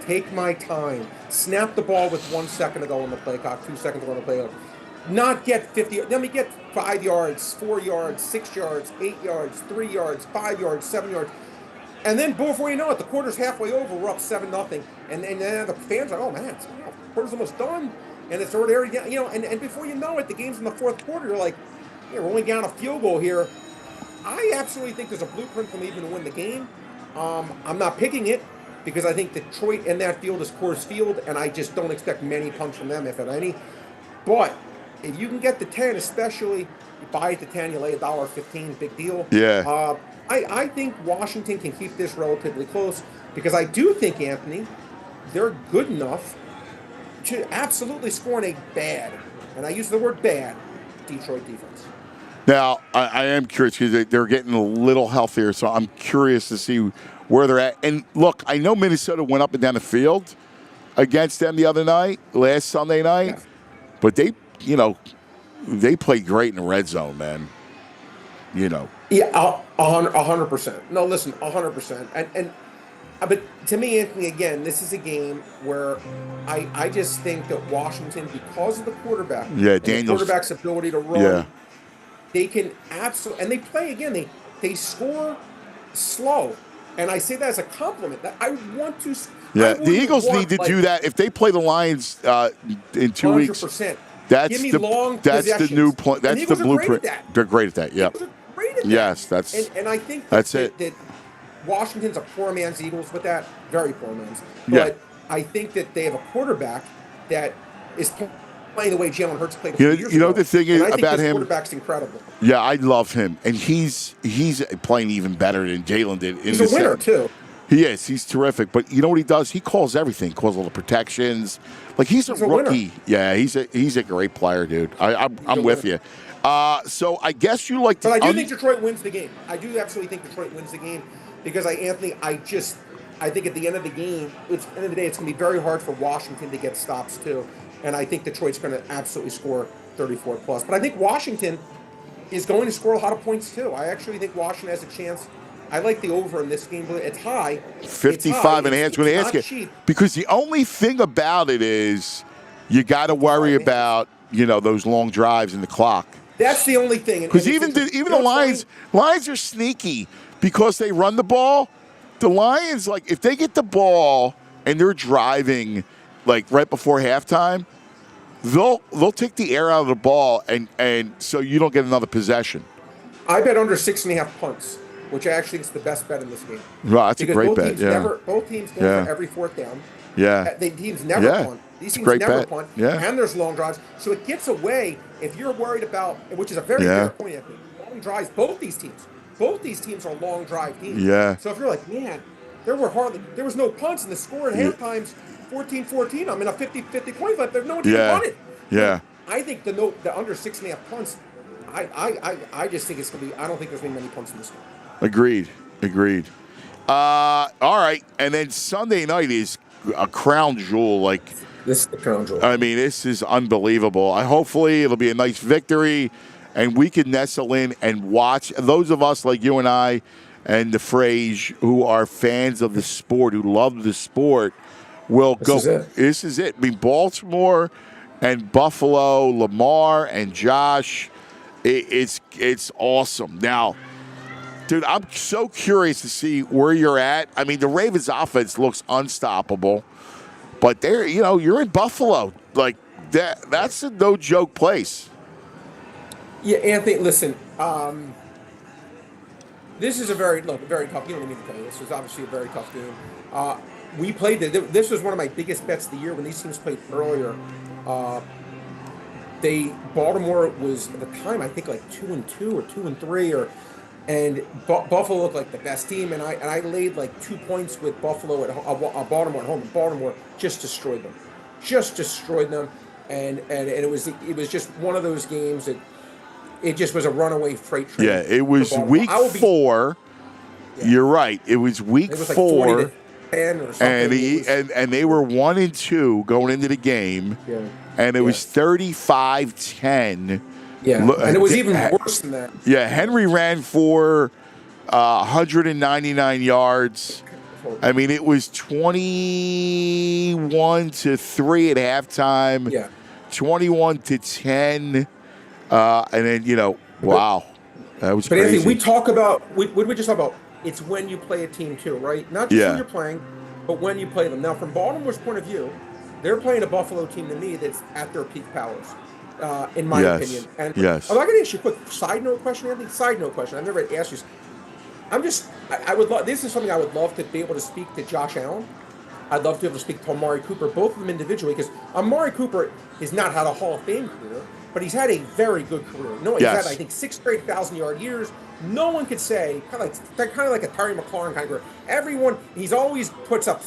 Speaker 3: Take my time. Snap the ball with 1 second to go on the play clock, 2 seconds to go on the play clock. Not get 50. Let me get 5 yards, 4 yards, 6 yards, 8 yards, 3 yards, 5 yards, 7 yards. And then before you know it, the quarter's halfway over. We're up 7-0. And then the fans are, oh, man, the quarter's almost done. And it's already, and before you know it, the game's in the fourth quarter. You're like, we're only down a field goal here. I absolutely think there's a blueprint for them even to win the game. I'm not picking it because I think Detroit in that field is Coors Field, and I just don't expect many punts from them, if at any. But if you can get the 10, especially, you buy it to 10, you lay $1.15, big deal.
Speaker 1: Yeah.
Speaker 3: I think Washington can keep this relatively close because I do think, Anthony, they're good enough to absolutely score in a bad, and I use the word bad, Detroit defense.
Speaker 1: Now, I am curious because they're getting a little healthier, so I'm curious to see where they're at. And look, I know Minnesota went up and down the field against them the other night, last Sunday night, but they played great in the red zone, man.
Speaker 3: Yeah, 100%. No, listen, 100%. But to me, Anthony, again, this is a game where I just think that Washington, because of the quarterback,
Speaker 1: the
Speaker 3: quarterback's ability to run, they can absolutely, and they play again. They score slow, and I say that as a compliment. That I want to.
Speaker 1: Yeah, the Eagles need to do that if they play the Lions in 2 weeks.
Speaker 3: 100%.
Speaker 1: That's the new plan. That's the blueprint. They're great at that. Yep. Yes, that's.
Speaker 3: And I think
Speaker 1: that's it.
Speaker 3: That Washington's a poor man's Eagles with that, very poor man's. But I think that they have a quarterback that is playing the way Jalen Hurts played a few years ago.
Speaker 1: The thing is about him,
Speaker 3: quarterback's incredible.
Speaker 1: Yeah, I love him, and he's playing even better than Jalen did.
Speaker 3: He's a winner too.
Speaker 1: He is. He's terrific. But you know what he does? He calls everything. Calls all the protections. Like he's a rookie. Winner. Yeah, he's a great player, dude. I'm with you. So I guess you like.
Speaker 3: But I do think Detroit wins the game. I do absolutely think Detroit wins the game because I think at the end of the game, it's end of the day, it's going to be very hard for Washington to get stops too, and I think Detroit's going to absolutely score 34 plus. But I think Washington is going to score a lot of points too. I actually think Washington has a chance I like the over in this game. It's high.
Speaker 1: 55 and a half.
Speaker 3: It's cheap.
Speaker 1: Because the only thing about it is you got to worry about, those long drives in the clock.
Speaker 3: That's the only thing.
Speaker 1: Because even the Lions are sneaky because they run the ball. The Lions, like, if they get the ball and they're driving, like, right before halftime, they'll take the air out of the ball, and so you don't get another possession.
Speaker 3: I bet under 6.5 punts, which I actually think is the best bet in this game.
Speaker 1: Right, that's a great bet.
Speaker 3: Both teams go for every fourth down.
Speaker 1: Yeah.
Speaker 3: The teams never punt. These teams never punt.
Speaker 1: Yeah.
Speaker 3: And there's long drives. So it gets away if you're worried about, which is a very fair point, Anthony. Long drives, both these teams are long drive teams.
Speaker 1: Yeah.
Speaker 3: So if you're like, man, there was no punts, and the score at halftime's 14-14. I'm in a 50-50 coin flip. There's no one to run it.
Speaker 1: Yeah.
Speaker 3: I think the under 6.5 punts, I just think it's going to be, I don't think there's going to be many punts in this game.
Speaker 1: Agreed. All right. And then Sunday night is a crown jewel. Like,
Speaker 3: this is the crown jewel.
Speaker 1: I mean, this is unbelievable. Hopefully it'll be a nice victory, and we can nestle in and watch. Those of us like you and I and the Frage who are fans of the sport, who love the sport, will go. This is it. I mean, Baltimore and Buffalo, Lamar and Josh, it's awesome. Now, dude, I'm so curious to see where you're at. I mean, the Ravens offense looks unstoppable, but you're in Buffalo. Like, that's a no joke place.
Speaker 3: Yeah, Anthony, listen, this is a very tough. You don't need to tell you. This was obviously a very tough game. We played this was one of my biggest bets of the year when these teams played earlier. Baltimore was at the time, I think, like 2-2 or 2-3, and Buffalo looked like the best team, and I laid like 2 points with Buffalo at Baltimore at home. And Baltimore just destroyed them, and it was just one of those games that it just was a runaway freight train.
Speaker 1: Yeah, it was week 4. Yeah. You're right. It was week 4.
Speaker 3: Like 40-10 or something.
Speaker 1: And they were 1-2 going into the game. Yeah. And it was 35-10.
Speaker 3: Yeah, and it was even worse than that.
Speaker 1: Yeah, Henry ran for 199 yards. I mean, it was 21-3 at halftime. Yeah. 21-10. And then, wow. That was crazy.
Speaker 3: Anthony, we talk about, what did we just talk about? It's when you play a team too, right? Not just when you're playing, but when you play them. Now, from Baltimore's point of view, they're playing a Buffalo team to me that's at their peak powers, in my opinion. And I'm not going to ask you a quick side note question, Anthony. Side note question. I've never asked you. I would love. This is something I would love to be able to speak to Josh Allen. I'd love to be able to speak to Amari Cooper, both of them individually, because Amari Cooper has not had a Hall of Fame career, but he's had a very good career. He's had, I think, 6 straight 1,000-yard years. No one could say, kind of like a Terry McLaurin kind of career. He's always puts up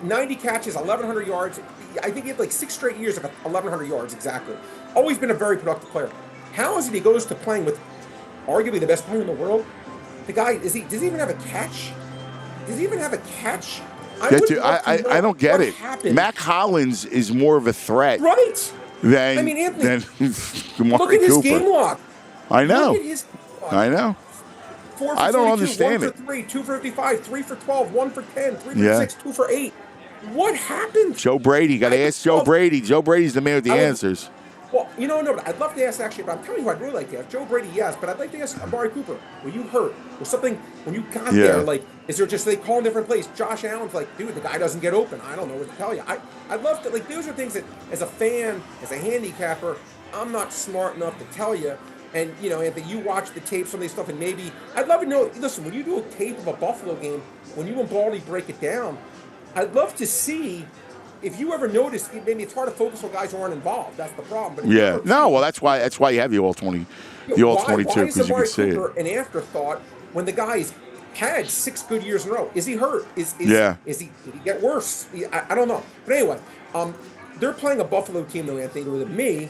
Speaker 3: 90 catches, 1,100 yards. I think he had like 6 straight years of 1,100 yards exactly. Always been a very productive player. How is it he goes to playing with arguably the best player in the world? The guy, does he even have a catch? Does he even have a catch?
Speaker 1: I don't get it.
Speaker 3: Happened.
Speaker 1: Mac Hollins is more of a threat.
Speaker 3: Right.
Speaker 1: Anthony,
Speaker 3: look at his game log.
Speaker 1: I know. I know.
Speaker 3: 4 for
Speaker 1: I don't
Speaker 3: 42,
Speaker 1: understand
Speaker 3: 1 for 3, 2 for 55, 3 for 12, 1 for 10, 3 for 6, 2 for 8. What happened?
Speaker 1: Joe Brady. Got to ask Joe Brady. Joe Brady's the man with the answers.
Speaker 3: Well, no, but I'd love to ask actually, but I'm telling you who I'd really like to ask. Joe Brady, yes, but I'd like to ask Amari Cooper. Were you hurt? Was something, when you got there, like, is there just, they call in different plays? Josh Allen's like, dude, the guy doesn't get open. I don't know what to tell you. I'd love to, like, those are things that, as a fan, as a handicapper, I'm not smart enough to tell you. And, Anthony, you watch the tape, some of these stuff, and maybe, I'd love to know, listen, when you do a tape of a Buffalo game, when you and Baldy break it down, I'd love to see if you ever notice, maybe it's hard to focus on guys who aren't involved. That's the problem. But
Speaker 1: that's why you have the all 20, the all 22, because you can see it.
Speaker 3: An afterthought when the guy's had 6 good years in a row. Is he hurt? Did he get worse? I don't know. But anyway, they're playing a Buffalo team, though, Anthony, who to me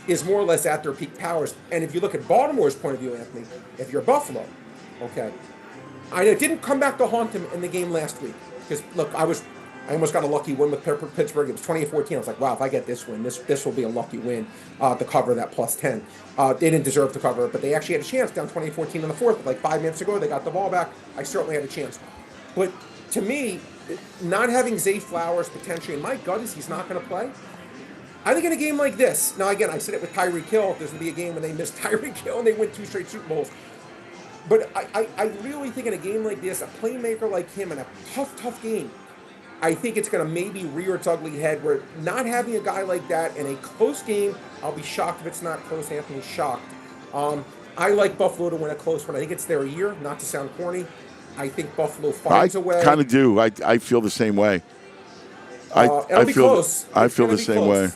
Speaker 3: is more or less at their peak powers. And if you look at Baltimore's point of view, Anthony, if you're Buffalo, okay, I know it didn't come back to haunt him in the game last week. Because, look, I almost got a lucky win with Pittsburgh. It was 28-14. I was like, wow, if I get this win, this will be a lucky win to cover that +10. They didn't deserve to cover it, but they actually had a chance down 28-14 in the fourth. Like 5 minutes ago, they got the ball back. I certainly had a chance. But to me, not having Zay Flowers potentially, and my gut is he's not going to play. I think in a game like this, now again, I said it with Tyreek Hill, there's going to be a game when they miss Tyreek Hill and they win 2 straight Super Bowls. But I really think in a game like this, a playmaker like him in a tough game, I think it's going to maybe rear its ugly head where not having a guy like that in a close game, I'll be shocked if it's not close. Anthony's shocked. I like Buffalo to win a close one. I think it's their year, not to sound corny. I think Buffalo finds a way.
Speaker 1: I kind of do. I feel the same way.
Speaker 3: It'll be close.
Speaker 1: I feel the same way.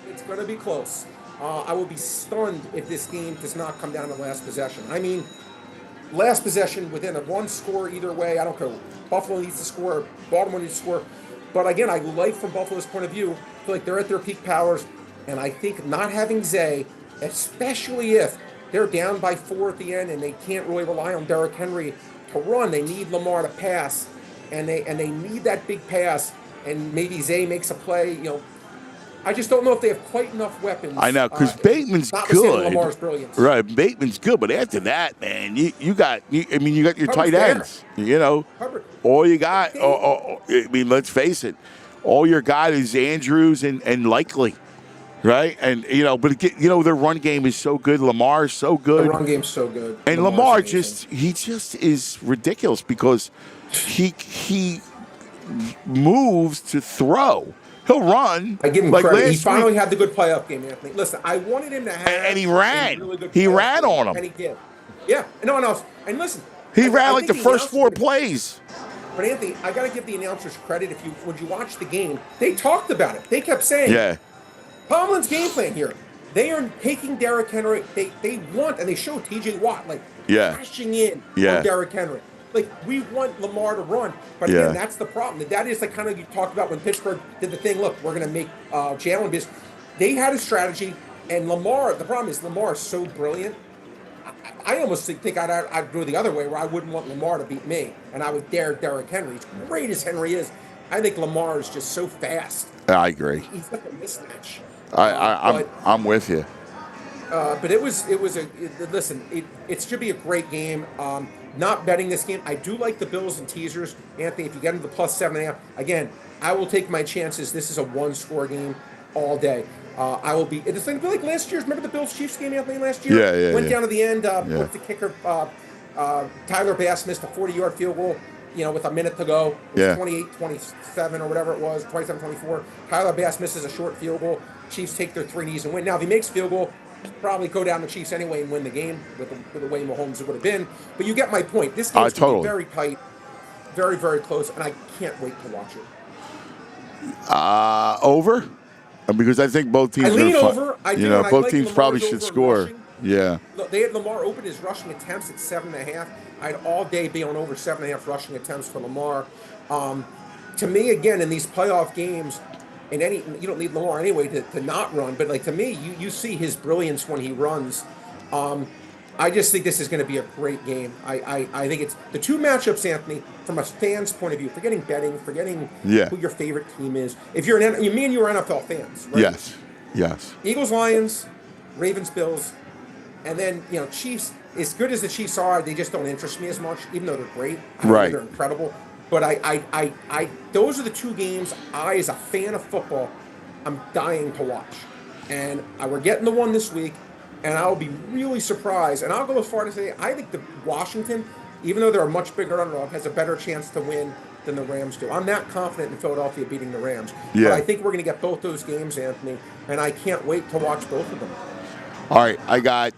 Speaker 3: It's going to be close. I will be stunned if this game does not come down to last possession. I mean, last possession within a one score either way. I don't care. Buffalo needs to score. Baltimore needs to score. But again, I like from Buffalo's point of view, I feel like they're at their peak powers. And I think not having Zay, especially if they're down by 4 at the end and they can't really rely on Derrick Henry to run, they need Lamar to pass. And they need that big pass. And maybe Zay makes a play. I just don't know if they have quite enough weapons.
Speaker 1: I know, because Bateman's good.
Speaker 3: Lamar's brilliance.
Speaker 1: Right, Bateman's good, but after that, man, you got your
Speaker 3: Hubbard's
Speaker 1: tight ends.
Speaker 3: Hubbard.
Speaker 1: All you got. I mean, let's face it, all you got is Andrews and Likely, right? And but their run game is so good. Lamar's so good.
Speaker 3: The run game's so good.
Speaker 1: And Lamar just is ridiculous because he moves to throw. He'll run.
Speaker 3: I give him credit. He finally had the good playoff game, Anthony. Listen, I wanted him to have.
Speaker 1: And he ran.
Speaker 3: Really good
Speaker 1: he ran
Speaker 3: game,
Speaker 1: on him.
Speaker 3: And he did. Yeah. No one else. And listen.
Speaker 1: He ran like the first 4 plays.
Speaker 3: But Anthony, I got to give the announcers credit. When you watch the game, they talked about it. They kept saying,
Speaker 1: "Yeah,
Speaker 3: Tomlin's game plan here. They are taking Derrick Henry. They want, and they show T.J. Watt crashing in on Derrick Henry. Like, we want Lamar to run. But again, that's the problem. That is like kind of you talked about when Pittsburgh did the thing. Look, we're going to make Jalen busy. They had a strategy, and Lamar, the problem is Lamar is so brilliant. I almost think I'd go the other way where I wouldn't want Lamar to beat me, and I would dare Derrick Henry. As great as Henry is, I think Lamar is just so fast.
Speaker 1: I agree.
Speaker 3: He's like a mismatch.
Speaker 1: I'm with you.
Speaker 3: But it was listen. It should be a great game. Not betting this game. I do like the Bills and teasers, Anthony. If you get into the +7.5, again, I will take my chances. This is a 1-score game all day. I will be. It's going to be like last year's. Remember the Bills-Chiefs game, Anthony, last year?
Speaker 1: Yeah.
Speaker 3: Went down to the end. With the kicker, Tyler Bass missed a 40-yard field goal. With a minute to go. It was 28-27 or whatever it was, 27-24. Tyler Bass misses a short field goal. Chiefs take their 3 knees and win. Now, if he makes field goal, probably go down the Chiefs anyway and win the game with the way Mahomes would have been. But you get my point. This game's going to be very tight, very, very close, and I can't wait to watch it.
Speaker 1: Over? Because I think both teams
Speaker 3: I lean over. I do.
Speaker 1: Both teams probably should score.
Speaker 3: Rushing.
Speaker 1: Yeah.
Speaker 3: Look, they had Lamar open his rushing attempts at 7.5. I'd all day be on over 7.5 rushing attempts for Lamar. To me, again, in these playoff games, you don't need Lamar anyway to not run. But to me, you see his brilliance when he runs. I just think this is going to be a great game. I think it's the 2 matchups, Anthony, from a fan's point of view. Forgetting betting, forgetting who your favorite team is. If you're me and you are NFL fans, right?
Speaker 1: Yes.
Speaker 3: Eagles, Lions, Ravens, Bills, and then Chiefs. As good as the Chiefs are, they just don't interest me as much, even though they're great.
Speaker 1: Right.
Speaker 3: They're incredible. But I those are the 2 games as a fan of football, I'm dying to watch. And we're getting the one this week, and I'll be really surprised. And I'll go as far to say I think the Washington, even though they're a much bigger underdog, has a better chance to win than the Rams do. I'm not confident in Philadelphia beating the Rams.
Speaker 1: Yeah.
Speaker 3: But I think we're going to get both those games, Anthony, and I can't wait to watch both of them.
Speaker 1: All right, I got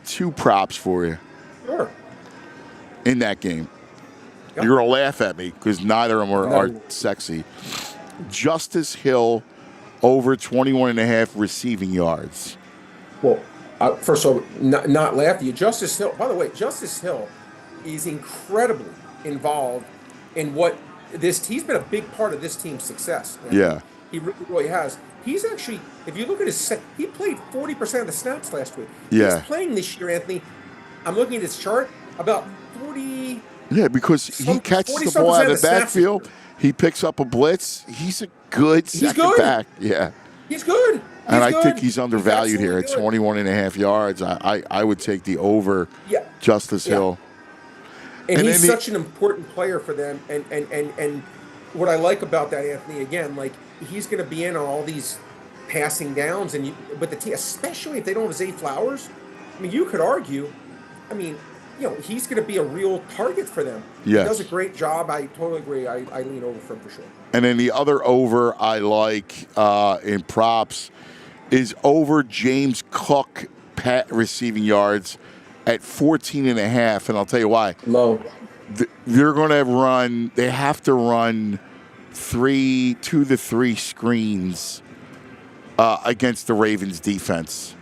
Speaker 1: 2 props for you.
Speaker 3: Sure.
Speaker 1: In that game.
Speaker 3: Yep.
Speaker 1: You're going to laugh at me because neither of them are sexy. Justice Hill over 21.5 receiving yards.
Speaker 3: Well, first of all, not laugh at you. Justice Hill, by the way, Justice Hill is incredibly involved in he's been a big part of this team's success. Man.
Speaker 1: Yeah.
Speaker 3: He really has. He's actually, if you look at he played 40% of the snaps last week.
Speaker 1: Yeah.
Speaker 3: He's playing this year, Anthony. I'm looking at his chart, about 40,
Speaker 1: Yeah, because he catches the ball out of the backfield. He picks up a blitz. He's a good second back. Yeah.
Speaker 3: He's good.
Speaker 1: And I think he's undervalued here at 21.5 yards. I would take the over Justice Hill.
Speaker 3: And he's such an important player for them. And what I like about that, Anthony, again, like he's going to be in on all these passing downs, but the team, especially if they don't have Zay Flowers, I mean, you could argue, I mean, he's going to be a real target for them. Yes. He does a great job. I totally agree. I lean over for him for sure.
Speaker 1: And then the other over I like in props is over James Cook receiving yards at 14.5, and I'll tell you why.
Speaker 3: Low.
Speaker 1: They're going to run. They have to run 2 to 3 screens against the Ravens defense.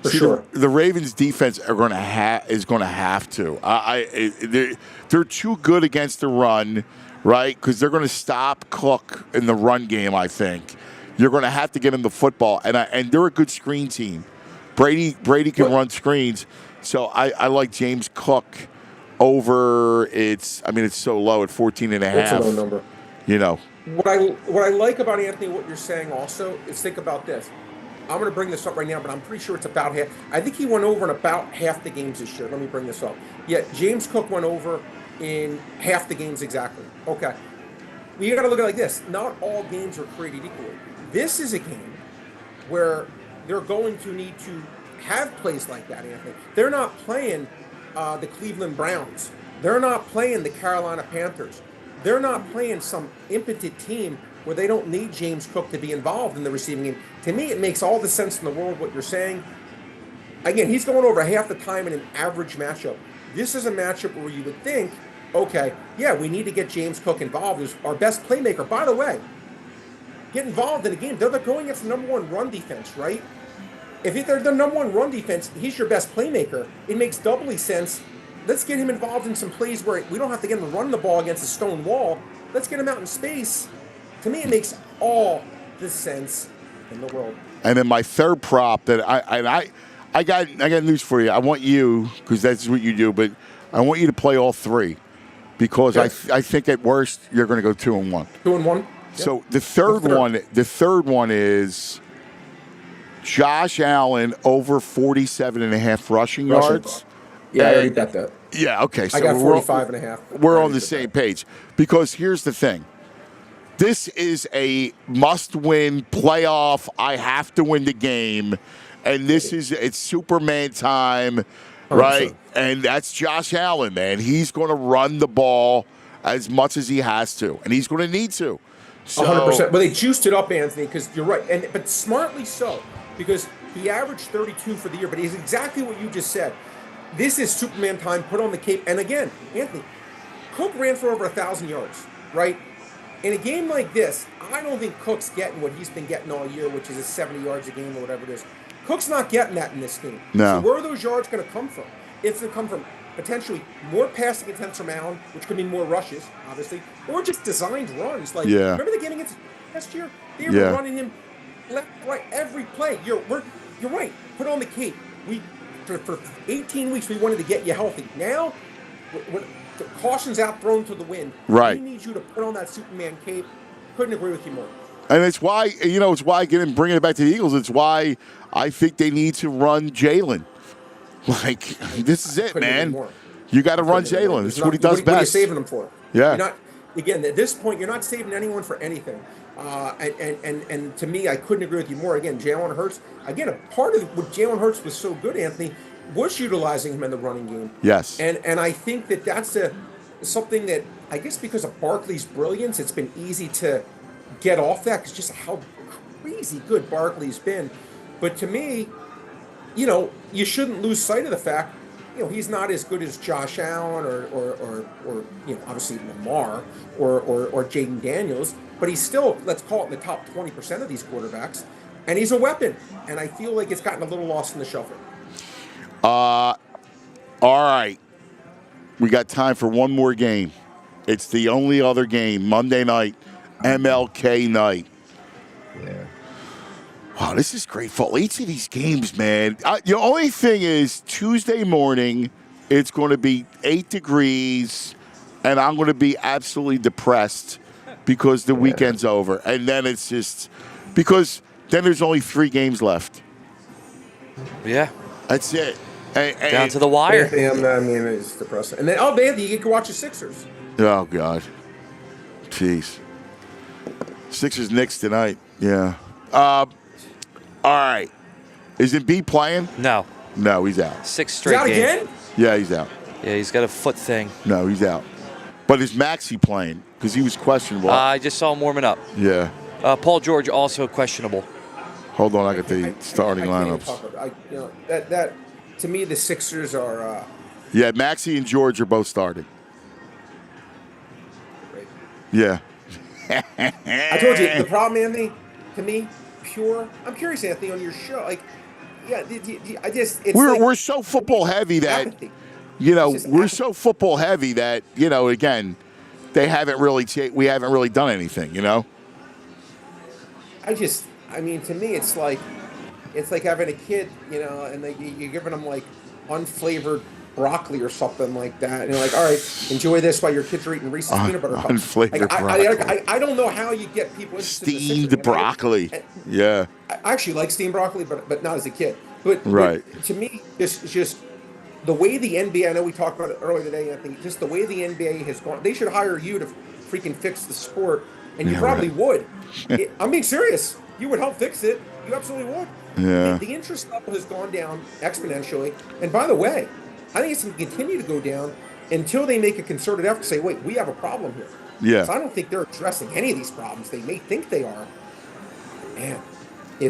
Speaker 3: For sure.
Speaker 1: The Ravens defense is going to have to. They're too good against the run, right? Because they're going to stop Cook in the run game, I think. You're going to have to get him the football, and they're a good screen team. Brady can run screens, so I like James Cook over. It's so low at 14.5.
Speaker 3: It's a low number.
Speaker 1: What
Speaker 3: I like about Anthony, what you're saying also is think about this. I'm going to bring this up right now, but I'm pretty sure it's about half. I think he went over in about half the games this year. Let me bring this up. Yeah, James Cook went over in half the games exactly. Okay. You got to look at it like this. Not all games are created equally. This is a game where they're going to need to have plays like that, Anthony. They're not playing the Cleveland Browns. They're not playing the Carolina Panthers. They're not playing some impotent team where they don't need James Cook to be involved in the receiving game. To me, it makes all the sense in the world what you're saying. Again, he's going over half the time in an average matchup. This is a matchup where you would think, okay, yeah, we need to get James Cook involved. Who's our best playmaker. By the way, get involved in a game. They're going against the number one run defense, right? If they're the number one run defense, he's your best playmaker. It makes doubly sense. Let's get him involved in some plays where we don't have to get him to run the ball against a stone wall. Let's get him out in space. To me, it makes all the sense in the world.
Speaker 1: And then my third prop that I got news for you. I want you, because that's what you do, but I want you to play all three because I think at worst you're going to go 2-1.
Speaker 3: 2-1.
Speaker 1: So the third one is Josh Allen over 47.5 rushing yards.
Speaker 3: Yeah, I already got that.
Speaker 1: Yeah, okay. So
Speaker 3: I got 45.5.
Speaker 1: We're on the same page because here's the thing. This is a must-win playoff. I have to win the game, and it's Superman time, right?
Speaker 3: 100%.
Speaker 1: And that's Josh Allen, man. He's going to run the ball as much as he has to, and he's going to need to. So,
Speaker 3: 100%. But they juiced it up, Anthony, because you're right, but smartly so, because he averaged 32 for the year. But it's exactly what you just said. This is Superman time. Put on the cape, and again, Anthony, Cook ran for over 1,000 yards, right? In a game like this, I don't think Cook's getting what he's been getting all year, which is 70 yards a game or whatever it is. Cook's not getting that in this game.
Speaker 1: No.
Speaker 3: So where are those yards going to come from? It's going to come from potentially more passing attempts from Allen, which could mean more rushes, obviously, or just designed runs. Like, remember the game against last year? They were running him left, right, every play. You're right. Put on the cape. For 18 weeks, we wanted to get you healthy. Now, the caution's out, thrown to the wind.
Speaker 1: Right.
Speaker 3: We need you to put on that Superman cape. Couldn't agree with you more.
Speaker 1: And it's why, bringing it back to the Eagles, it's why I think they need to run Jalen. Like, this is it, man. You got to run Jalen. This is what he does best.
Speaker 3: What are you saving him for?
Speaker 1: Yeah.
Speaker 3: Again, at this point, you're not saving anyone for anything. And to me, I couldn't agree with you more. Again, Jalen Hurts. Again, a part of what Jalen Hurts was so good, Anthony, was utilizing him in the running game.
Speaker 1: Yes.
Speaker 3: And I think that's something that, I guess because of Barkley's brilliance, it's been easy to get off that because just how crazy good Barkley's been. But to me, you shouldn't lose sight of the fact, he's not as good as Josh Allen or obviously Lamar or Jaden Daniels, but he's still, let's call it, in the top 20% of these quarterbacks, and he's a weapon. And I feel like it's gotten a little lost in the shuffle.
Speaker 1: All right. We got time for one more game. It's the only other game, Monday night, MLK night.
Speaker 4: Yeah.
Speaker 1: Wow, this is great football. Each of these games, man. The only thing is Tuesday morning, it's going to be 8 degrees, and I'm going to be absolutely depressed because the weekend's over. And then it's just because then there's only 3 games left.
Speaker 2: Yeah.
Speaker 1: That's it.
Speaker 2: Down to the wire.
Speaker 3: I mean, it's depressing. And then, you can watch the Sixers.
Speaker 1: Oh, God. Jeez. Sixers Knicks tonight. Yeah. All right. Is Embiid playing?
Speaker 2: No.
Speaker 1: No, he's out.
Speaker 2: 6 straight games.
Speaker 3: Again?
Speaker 1: Yeah, he's out.
Speaker 2: Yeah, he's got a foot thing.
Speaker 1: No, he's out. But is Maxey playing? Because he was questionable.
Speaker 2: I just saw him warming up.
Speaker 1: Yeah.
Speaker 2: Paul George also questionable.
Speaker 1: Hold on, I got the starting lineups.
Speaker 3: That to me, the Sixers are.
Speaker 1: Yeah, Maxey and George are both starting.
Speaker 3: Great.
Speaker 1: Yeah.
Speaker 3: I told you the problem, Anthony. To me, pure. I'm curious, Anthony, on your show, like, yeah, I just it's
Speaker 1: we're so football heavy that
Speaker 3: apathy.
Speaker 1: we're so football heavy that again, they haven't really we haven't really done anything.
Speaker 3: I mean, to me, it's like having a kid, and you're giving them like unflavored broccoli or something like that, and you're like, all right, enjoy this while your kids are eating Reese's peanut butter cups.
Speaker 1: Unflavored broccoli.
Speaker 3: I don't know how you get people interested
Speaker 1: steamed
Speaker 3: in
Speaker 1: broccoli. Yeah,
Speaker 3: I actually like steamed broccoli, but not as a kid. But to me, just the way the NBA. I know we talked about it earlier today, Anthony. Just the way the NBA has gone. They should hire you to freaking fix the sport, and you probably would. I'm being serious. You would help fix it. You absolutely would.
Speaker 1: Yeah.
Speaker 3: The interest level has gone down exponentially. And by the way, I think it's going to continue to go down until they make a concerted effort to say, wait, we have a problem here.
Speaker 1: Yeah.
Speaker 3: So I don't think they're addressing any of these problems. They may think they are. Man.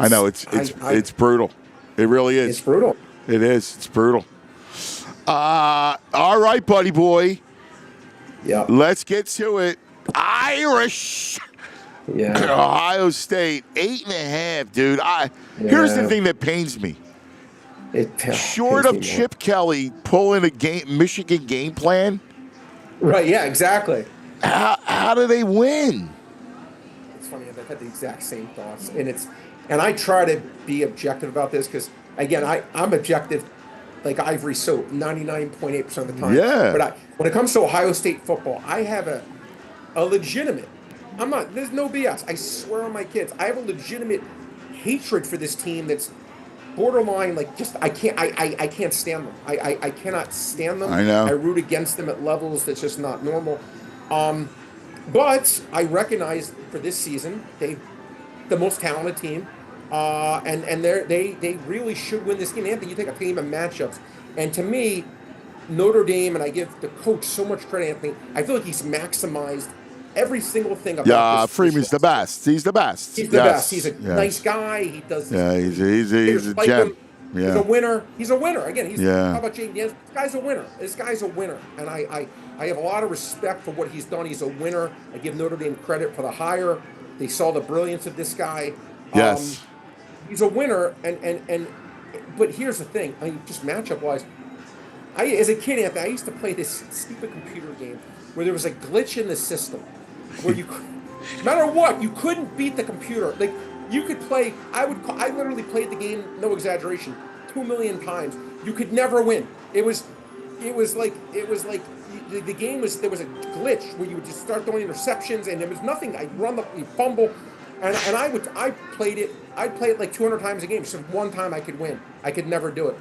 Speaker 1: I know. It's brutal. It really is.
Speaker 3: It's brutal.
Speaker 1: It is. It's brutal. All right, buddy boy.
Speaker 3: Yeah.
Speaker 1: Let's get to it. Irish.
Speaker 3: Yeah.
Speaker 1: Ohio State, 8.5, dude. Here's the thing that pains me. Short of Chip Kelly pulling a Michigan game plan.
Speaker 3: Right, yeah, exactly.
Speaker 1: How do they win?
Speaker 3: It's funny, I've had the exact same thoughts. And I try to be objective about this because, again, I'm objective like Ivory Soap 99.8% of the time.
Speaker 1: Yeah.
Speaker 3: But when it comes to Ohio State football, I have a legitimate, there's no BS. I swear on my kids, I have a legitimate hatred for this team that's borderline, like, just, I can't stand them. I cannot stand them.
Speaker 1: I know.
Speaker 3: I root against them at levels that's just not normal. But I recognize for this season, the most talented team. And they really should win this game. Anthony, you take a game of matchups. And to me, Notre Dame, and I give the coach so much credit, Anthony, I feel like he's maximized every single thing about this.
Speaker 1: Freeman's the best. He's the best.
Speaker 3: He's the best. He's a nice guy. He does.
Speaker 1: Yeah, he's a gem. Yeah.
Speaker 3: He's a winner. He's a winner. Again, how about Jaden Daniels? This guy's a winner. This guy's a winner. And I have a lot of respect for what he's done. He's a winner. I give Notre Dame credit for the hire. They saw the brilliance of this guy.
Speaker 1: Yes.
Speaker 3: He's a winner. But here's the thing. I mean, just matchup wise, as a kid, Anthony, I used to play this stupid computer game where there was a glitch in the system where no matter what, you couldn't beat the computer. Like, you could play. I literally played the game, no exaggeration, 2 million times. You could never win. It was like the game was, there was a glitch where you would just start throwing interceptions and there was nothing. I'd run you fumble, and I played it. I'd play it like 200 times a game. Just one time I could win. I could never do it.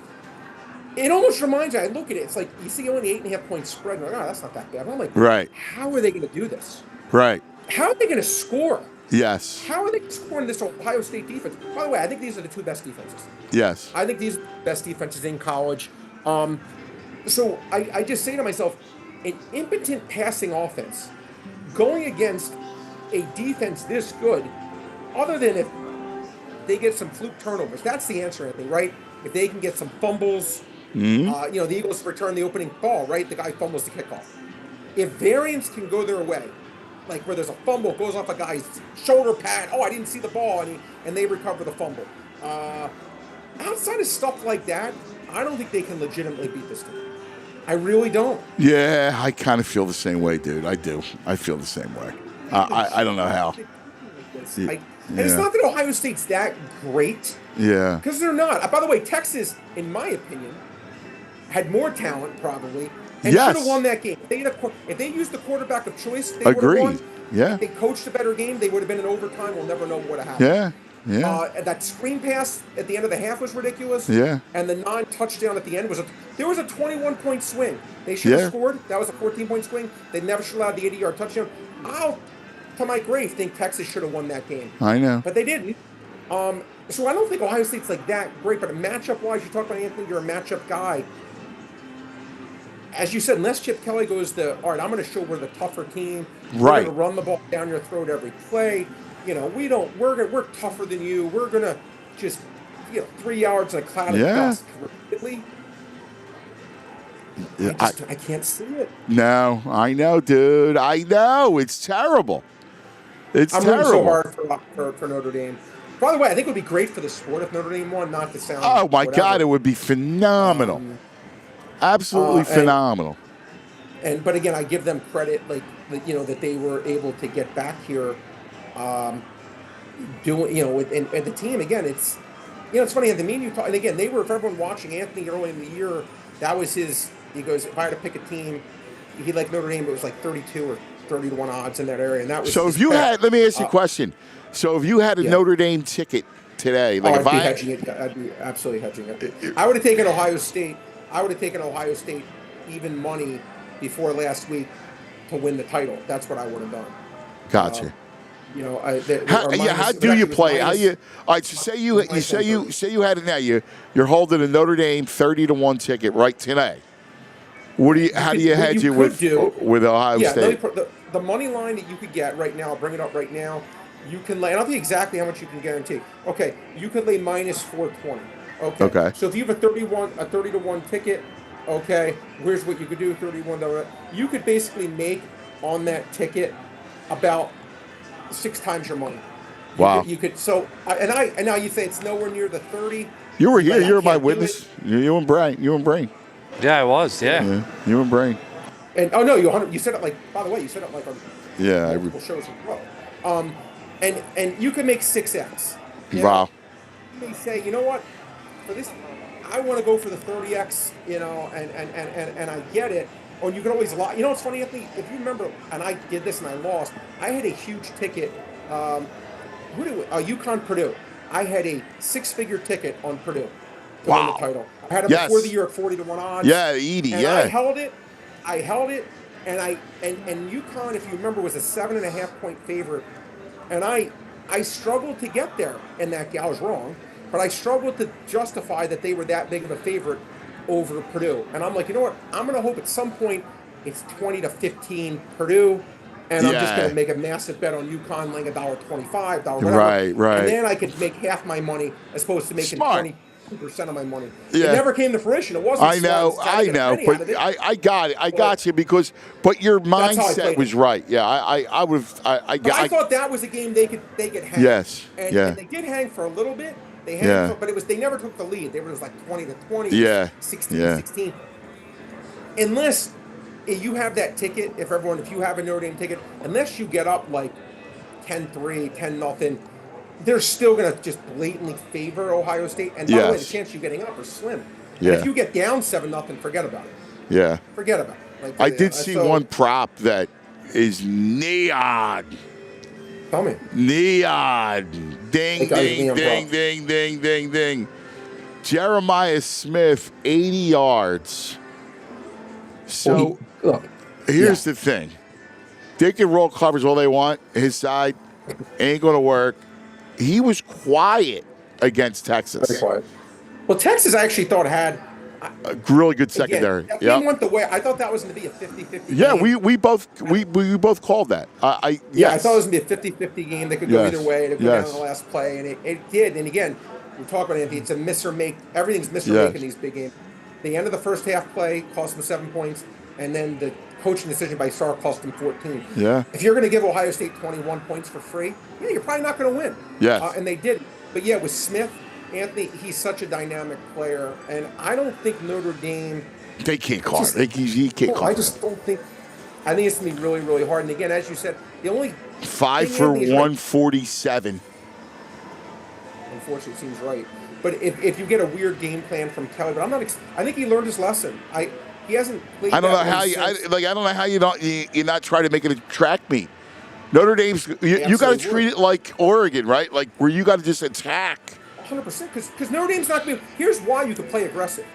Speaker 3: It almost reminds me. I look at it. It's like you see only 8.5 point spread. And I'm like, that's not that bad. But I'm like,
Speaker 1: right.
Speaker 3: How are they going to do this?
Speaker 1: Right.
Speaker 3: How are they going to score?
Speaker 1: Yes.
Speaker 3: How are they scoring this Ohio State defense? By the way, I think these are the 2 best defenses.
Speaker 1: Yes.
Speaker 3: I think these are the best defenses in college. So I just say to myself, an impotent passing offense going against a defense this good, other than if they get some fluke turnovers. That's the answer, Anthony, right? If they can get some fumbles, the Eagles return the opening ball, right? The guy fumbles the kickoff. If variance can go their way, like where there's a fumble, goes off a guy's shoulder pad, I didn't see the ball, and they recover the fumble. Outside of stuff like that, I don't think they can legitimately beat this team. I really don't.
Speaker 1: Yeah, I kind of feel the same way, dude. I do. I feel the same way. I don't know how.
Speaker 3: And it's not that Ohio State's that great.
Speaker 1: Yeah.
Speaker 3: Because they're not. By the way, Texas, in my opinion, had more talent probably, and should have won that game. If they used the quarterback of choice, they would have won.
Speaker 1: Yeah.
Speaker 3: If they coached a better game, they would have been in overtime. We'll never know what would have happened.
Speaker 1: Yeah.
Speaker 3: That screen pass at the end of the half was ridiculous.
Speaker 1: Yeah.
Speaker 3: And the non-touchdown at the end there was a 21-point swing. They should have scored. That was a 14-point swing. They never should have allowed the 80-yard touchdown. I'll, to my grave, think Texas should have won that game.
Speaker 1: I know.
Speaker 3: But they didn't. So I don't think Ohio State's like that great. But matchup-wise, you talk about Anthony, you're a matchup guy. As you said, unless Chip Kelly goes all right, I'm going to show we're the tougher team. We're going to run the ball down your throat every play. We're tougher than you. We're going to just, 3 yards in a cloud of dust. Really? I can't see it.
Speaker 1: No, I know, dude. I know. It's terrible. I'm
Speaker 3: rooting so hard for Notre Dame. By the way, I think it would be great for the sport if Notre Dame won, not to sound
Speaker 1: my God, it would be phenomenal. Absolutely phenomenal.
Speaker 3: But again, I give them credit, that they were able to get back here, doing, and the team again. It's funny. The mean you talk, and again, they were, for everyone watching Anthony early in the year, that was his. He goes, if I had to pick a team, he liked Notre Dame, but it was like 32 or 30 to 1 odds in that area, and that was.
Speaker 1: So if you had, let me ask you a question. So if you had a Notre Dame ticket today,
Speaker 3: I'd be hedging it. I'd be absolutely hedging it. I would have taken Ohio State. Even money before last week to win the title. That's what I would have done.
Speaker 1: Gotcha.
Speaker 3: How
Speaker 1: do you play? All right. So say you had it now. You're holding a Notre Dame 30-1 ticket right today. How do you hedge it with Ohio State?
Speaker 3: The money line that you could get right now. I'll bring it up right now. You can lay. I don't think exactly how much you can guarantee. Okay, you could lay minus 420. Okay. So if you have a 30-1 ticket, okay, here's what you could do: $31. You could basically make on that ticket about 6 times your money.
Speaker 1: Wow.
Speaker 3: You could. So and now you say it's nowhere near the 30.
Speaker 1: You were here. You're my witness. You and Brain.
Speaker 2: Yeah, I was. Yeah.
Speaker 1: You and Brain.
Speaker 3: And no, you said it like. By the way, you said it like on multiple shows in a row. And you can make 6x.
Speaker 1: Wow.
Speaker 3: You may say, you know what, for this, I want to go for the 30x, and I get it. Or you can always lie. You know what's funny, Anthony? If you remember, and I did this and I lost, I had a huge ticket. UConn Purdue. I had a 6-figure ticket on Purdue to win the title. I had it before the year at 40-1 odds.
Speaker 1: Yeah, Edie.
Speaker 3: And I held it, and UConn, if you remember, was a 7.5-point favorite. And I struggled to get there in that game. I was wrong, but I struggled to justify that they were that big of a favorite over Purdue. And I'm like, you know what? I'm going to hope at some point it's 20-15 Purdue, and I'm just going to make a massive bet on UConn, like $1.25, whatever.
Speaker 1: Right.
Speaker 3: And then I could make half my money as opposed to making 20% of my money.
Speaker 1: Yeah.
Speaker 3: It never came to fruition. It wasn't.
Speaker 1: I know, but I got it. I got you but your mindset was right. Yeah, I
Speaker 3: thought that was a game they could hang.
Speaker 1: Yes.
Speaker 3: And they did hang for a little bit. They hung, but they never took the lead. They were just like 20-20, 16-16. Unless you have that ticket, if you have a Notre Dame ticket, unless you get up like 10-3, 10-0, they're still going to just blatantly favor Ohio State. And by the way, the chance you getting up are slim. Yeah. And if you get down 7-0, forget about it.
Speaker 1: Yeah.
Speaker 3: Forget about it.
Speaker 1: I did see one prop that is neon.
Speaker 3: Tell me.
Speaker 1: Neon. Ding, ding, ding, ding, ding, ding, ding. Jeremiah Smith, 80 yards. So here's the thing. They can roll covers all they want. His side ain't going to work. He was quiet against Texas.
Speaker 3: Very quiet. Well, Texas, I actually thought had
Speaker 1: a really good secondary.
Speaker 3: That game went the way. I thought that was going to be a 50-50
Speaker 1: Yeah,
Speaker 3: game.
Speaker 1: we both called that.
Speaker 3: I thought it was going to be a 50-50 game. They could go either way. They could go down on the last play, and it did. And again, we talk about Anthony. It's a miss or make. Everything's miss or make in these big games. The end of the first half play cost them 7 points, and then the coaching decision by Sark cost them 14.
Speaker 1: Yeah.
Speaker 3: If you're going to give Ohio State 21 points for free, you're probably not going to win.
Speaker 1: Yeah.
Speaker 3: And they did. But with Smith, Anthony, he's such a dynamic player, and I don't think Notre Dame.
Speaker 1: They can't call it. He can't call it.
Speaker 3: I just don't think. I think it's going to be really, really hard. And again, as you said, the only
Speaker 1: 5 for 147.
Speaker 3: Unfortunately, it seems right. But if you get a weird game plan from Kelly, but I'm not. I think he learned his lesson. He hasn't played.
Speaker 1: I don't know
Speaker 3: that
Speaker 1: how
Speaker 3: way
Speaker 1: you.
Speaker 3: since.
Speaker 1: I don't know how you're not trying to make it a track meet. Notre Dame's. You got to treat it like Oregon, right? Like where you got to just attack.
Speaker 3: 100%. Because Notre Dame's not going to. Here's why you could play aggressive.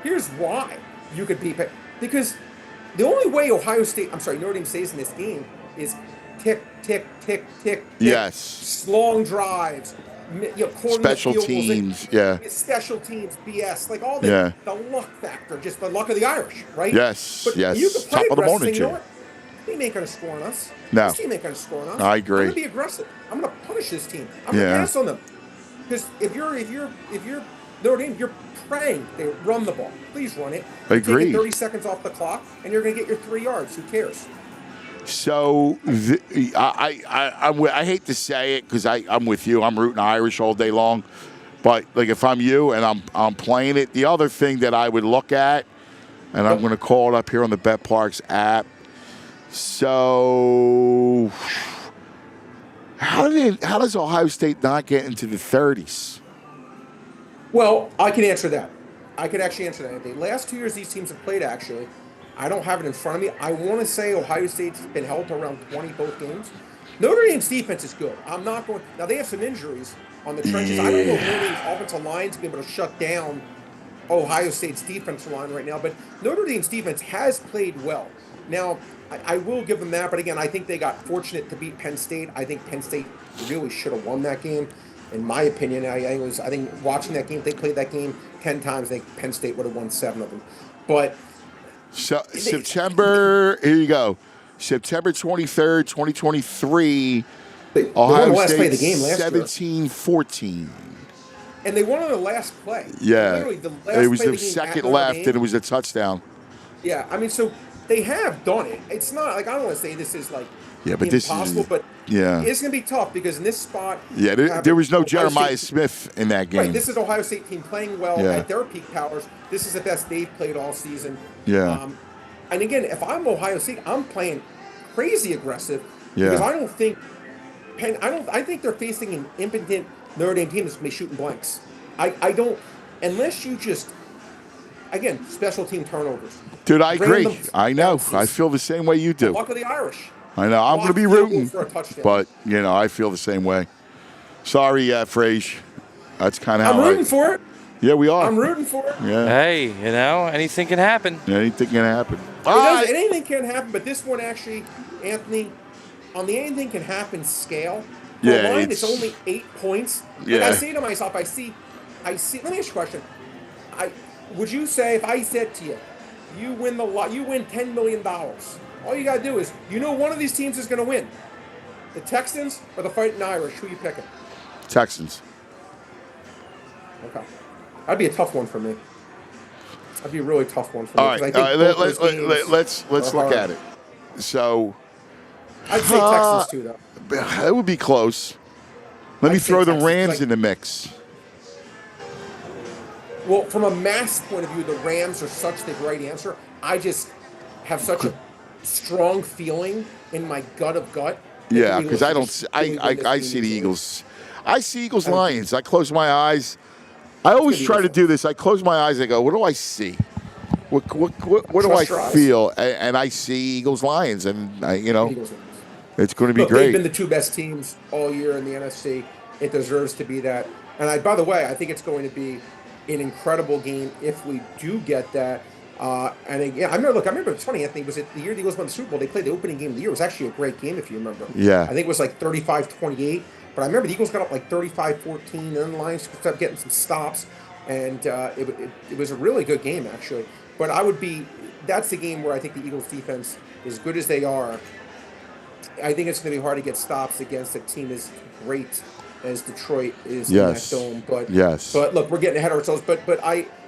Speaker 3: Here's why you could be. Because the only way Notre Dame stays in this game is tick, tick, tick, tick.
Speaker 1: Yes.
Speaker 3: Long drives.
Speaker 1: Special teams,
Speaker 3: special teams, BS, like all the luck factor, just the luck of the Irish, right?
Speaker 1: Yes,
Speaker 3: but
Speaker 1: yes.
Speaker 3: You can play
Speaker 1: Top of the morning,
Speaker 3: you know what? This team ain't going to score on us.
Speaker 1: No.
Speaker 3: This team ain't going to score on us.
Speaker 1: I agree.
Speaker 3: I'm going to be aggressive. I'm going to punish this team. I'm going to pass on them. Because if you're Notre Dame, you're praying they run the ball. Please run it.
Speaker 1: Agreed.
Speaker 3: Take 30 seconds off the clock, and you're going to get your 3 yards. Who cares?
Speaker 1: So I hate to say it because I'm with you. I'm rooting Irish all day long, but like if I'm you and I'm playing it, the other thing that I would look at, and I'm going to call it up here on the Betparx app. So how does Ohio State not get into the 30s?
Speaker 3: Well, I can answer that. I could actually answer that. The last 2 years these teams have played, actually. I don't have it in front of me. I want to say Ohio State's been held to around 20 both games. Notre Dame's defense is good. I'm not going. Now, they have some injuries on the trenches. I don't know if Notre Dame's offensive line to be able to shut down Ohio State's defensive line right now, but Notre Dame's defense has played well. Now, I will give them that, but again, I think they got fortunate to beat Penn State. I think Penn State really should have won that game. In my opinion, I think watching that game, if they played that game 10 times, I think Penn State would have won 7 of them. But
Speaker 1: so September, here you go. September 23rd, 2023, Ohio State 17-14.
Speaker 3: And they won on the last play.
Speaker 1: Yeah.
Speaker 3: Literally, the last
Speaker 1: it was
Speaker 3: play
Speaker 1: the second left, and it was a touchdown.
Speaker 3: Yeah, I mean, so they have done it. It's not like I don't want to say this is like impossible, but it's going to be tough because in this spot,
Speaker 1: there was no Jeremiah Smith in that game.
Speaker 3: Right, this is Ohio State team playing well at their peak powers. This is the best they've played all season.
Speaker 1: Yeah.
Speaker 3: And again, if I'm Ohio State, I'm playing crazy aggressive because I don't think I think they're facing an impotent Notre Dame team that's going to be shooting blanks. I don't unless you just. Again, special team turnovers.
Speaker 1: Dude, I agree. I know. I feel the same way you do.
Speaker 3: Luck of the Irish.
Speaker 1: I know. I'm going to be rooting, but, I feel the same way. Sorry, Frage. That's kind of how
Speaker 3: I'm rooting for it.
Speaker 1: Yeah, we are.
Speaker 3: I'm rooting for it.
Speaker 1: Yeah.
Speaker 2: Hey, anything can happen.
Speaker 1: Anything can happen.
Speaker 3: Anything can happen, but this one actually, Anthony, on the anything can happen scale, the line is only 8 points. And I say to myself, I see. Let me ask you a question. Would you say if I said to you, you win $10 million, all you got to do is, one of these teams is going to win. The Texans or the Fighting Irish? Who are you picking?
Speaker 1: Texans.
Speaker 3: Okay. That'd be a tough one for me. That'd be a really tough one for me.
Speaker 1: All right. Let's look at it. So.
Speaker 3: I'd say Texans too, though.
Speaker 1: It would be close. Let me throw the Rams in the mix.
Speaker 3: Well, from a mass point of view, the Rams are such the right answer. I just have such a strong feeling in my gut of gut.
Speaker 1: Yeah, because I don't. I see the Eagles. I see Eagles Lions. I close my eyes. I always try to do this. I close my eyes. I go, what do I see? What do I feel? And I see Eagles Lions, and it's going to be great.
Speaker 3: They've been the 2 best teams all year in the NFC. It deserves to be that. And by the way, I think it's going to be an incredible game if we do get that. And again, I remember it's funny, Anthony, was it the year the Eagles won the Super Bowl? They played the opening game of the year. It was actually a great game, if you remember.
Speaker 1: Yeah.
Speaker 3: I think it was like 35-28. But I remember the Eagles got up like 35-14, and then the Lions started getting some stops. And it was a really good game, actually. But that's the game where I think the Eagles defense, as good as they are, I think it's going to be hard to get stops against a team as great as Detroit is in that dome. But look, we're getting ahead of ourselves. But look,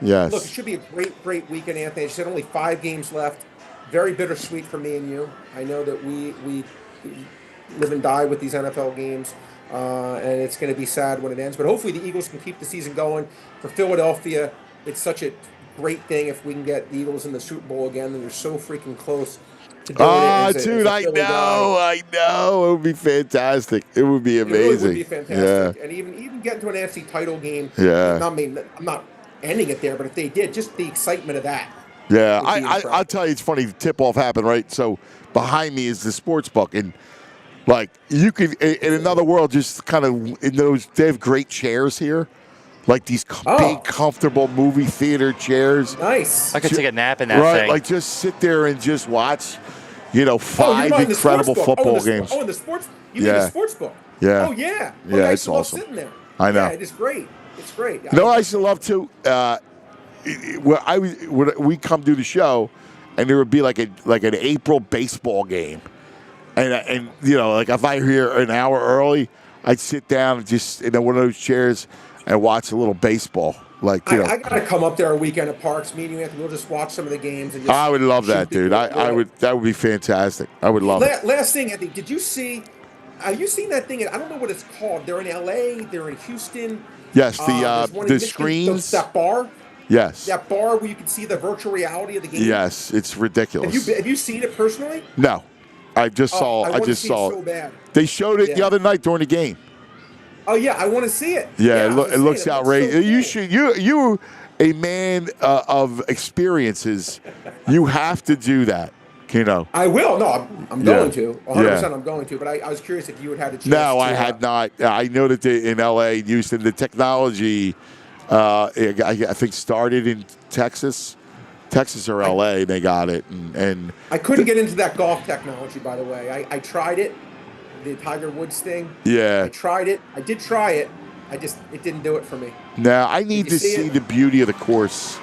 Speaker 3: it should be a great weekend, Anthony. I said only 5 games left. Very bittersweet for me and you. I know that we live and die with these NFL games, and it's going to be sad when it ends. But hopefully the Eagles can keep the season going. For Philadelphia, it's such a great thing if we can get the Eagles in the Super Bowl again, and they're so freaking close.
Speaker 1: Dude, I know. It would be fantastic. It would be amazing. It really would
Speaker 3: be fantastic. Yeah. And even getting to an NFC title game.
Speaker 1: Yeah.
Speaker 3: I mean, I'm not ending it there, but if they did, just the excitement of that.
Speaker 1: Yeah, I'll tell you, it's funny. The tip-off happened, right? So behind me is the sports book, and like you could, in another world, just kind of in those. They have great chairs here, like these big, comfortable movie theater chairs.
Speaker 3: Nice.
Speaker 2: I could take a nap in that
Speaker 1: right,
Speaker 2: thing.
Speaker 1: like just sit there and just watch, 5 incredible football games.
Speaker 3: Oh, in the sports. You mean the sports book?
Speaker 1: Yeah.
Speaker 3: Oh yeah.
Speaker 1: Yeah,
Speaker 3: I
Speaker 1: it's awesome.
Speaker 3: Sitting there.
Speaker 1: I know.
Speaker 3: Yeah, it is great. It's great.
Speaker 1: I used to love to. We come do the show, and there would be like an April baseball game, and like if I hear an hour early, I'd sit down and just in one of those chairs and watch a little baseball. Like
Speaker 3: I gotta come up there a weekend at Parx, meet you, Anthony. We'll just watch some of the games. And
Speaker 1: I would love that, dude. I would. That would be fantastic. I would love it.
Speaker 3: Last thing, Anthony, did you see? Have you seen that thing? I don't know what it's called. They're in LA. They're in Houston.
Speaker 1: Yes, the screens.
Speaker 3: That bar.
Speaker 1: Yes.
Speaker 3: That bar where you can see the virtual reality of the game.
Speaker 1: Yes, it's ridiculous.
Speaker 3: Have you seen it personally?
Speaker 1: No, I just saw.
Speaker 3: I
Speaker 1: just saw
Speaker 3: it so bad.
Speaker 1: They showed it the other night during the game.
Speaker 3: Oh yeah, I want to see it.
Speaker 1: Yeah, it looks outrageous. So cool. You should. You a man of experiences. You have to do that.
Speaker 3: I will. No, I'm going to. 100%. I'm going to. But I was curious if you had a chance.
Speaker 1: No, I had not. I know that in L.A., Houston, the technology. I think started in Texas or L.A. They got it, and
Speaker 3: I couldn't get into that golf technology. By the way, I tried it, the Tiger Woods thing.
Speaker 1: Yeah,
Speaker 3: I tried it. I did try it. it didn't do it for me.
Speaker 1: No, I need to see the beauty of the course.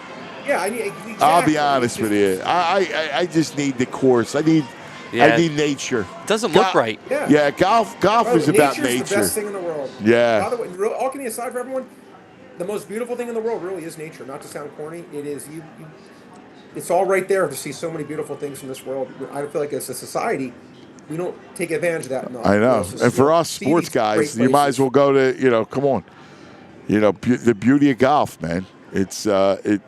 Speaker 3: Yeah, exactly.
Speaker 1: I'll be honest with you. I just need the course. I need nature.
Speaker 2: It doesn't look right.
Speaker 1: Yeah, golf is about nature.
Speaker 3: Nature's the best thing in the world.
Speaker 1: Yeah.
Speaker 3: By the way, all kidding aside for everyone, the most beautiful thing in the world really is nature. Not to sound corny, it is it's all right there to see so many beautiful things in this world. I feel like as a society, we don't take advantage of that enough.
Speaker 1: I know. And for us sports guys, you might as well go to, come on. The beauty of golf, man. It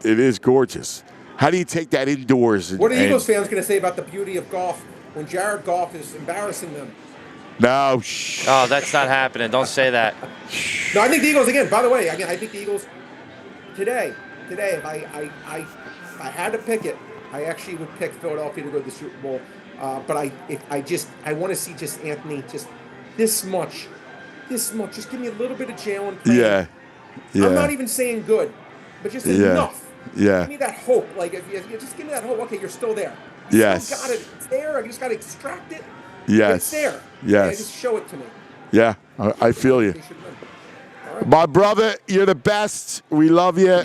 Speaker 1: is gorgeous. How do you take that indoors?
Speaker 3: What are Eagles fans going to say about the beauty of golf when Jared Goff is embarrassing them?
Speaker 1: No.
Speaker 2: Oh, that's not happening. Don't say that.
Speaker 3: No, I think the Eagles, again, by the way, I think the Eagles today, if I had to pick it, I actually would pick Philadelphia to go to the Super Bowl. But I want to see just Anthony just this much. Just give me a little bit of Jalen playing.
Speaker 1: Yeah.
Speaker 3: I'm not even saying good, but just enough.
Speaker 1: Yeah.
Speaker 3: Give me that hope. Like, if you just give me that hope. Okay, you're still there.
Speaker 1: Yes.
Speaker 3: Got it. It's there. I just got to extract it.
Speaker 1: Yes.
Speaker 3: It's there.
Speaker 1: Yes.
Speaker 3: Just show it to me.
Speaker 1: Yeah, I feel you. Right. My brother, you're the best. We love you.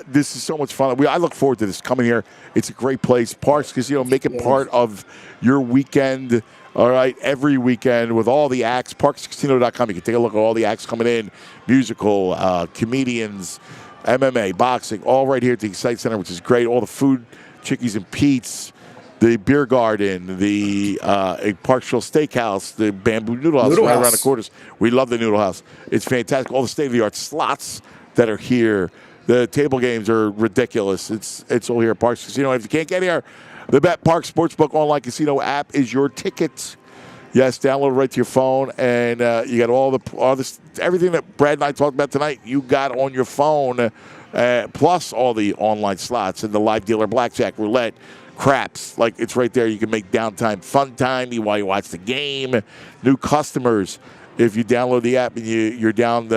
Speaker 1: This is so much fun. I look forward to this coming here. It's a great place. Parx Casino, make it part of your weekend. All right, every weekend with all the acts. ParxCasino.com. You can take a look at all the acts coming in. Musical, comedians, MMA, boxing, all right here at the Excite Center, which is great. All the food, Chickies and Pete's, the beer garden, the Parkville Steakhouse, the Bamboo Noodle House right around the corners. We love the Noodle House. It's fantastic. All the state-of-the-art slots that are here. The table games are ridiculous. It's all here at Parx Casino. If you can't get here, the Betparx Sportsbook online casino app is your ticket. Yes, download it right to your phone, and you got all this everything that Brad and I talked about tonight. You got on your phone, plus all the online slots and the live dealer blackjack, roulette, craps. Like, it's right there. You can make downtime fun time while you watch the game. New customers, if you download the app and you're down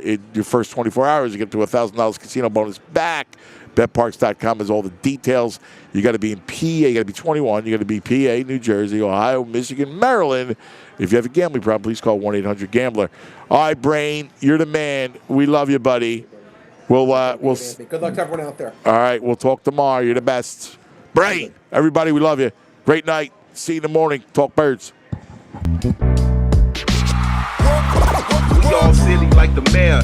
Speaker 1: in your first 24 hours, you get to $1,000 casino bonus back. Betparx.com has all the details. You got to be in PA. You got to be 21. You got to be PA, New Jersey, Ohio, Michigan, Maryland. If you have a gambling problem, please call 1-800-GAMBLER. All right, Brain, you're the man. We love you, buddy. We'll
Speaker 3: good luck to everyone out there.
Speaker 1: All right, we'll talk tomorrow. You're the best. Brain, everybody, we love you. Great night. See you in the morning. Talk Birds.
Speaker 4: We all silly like the mayor.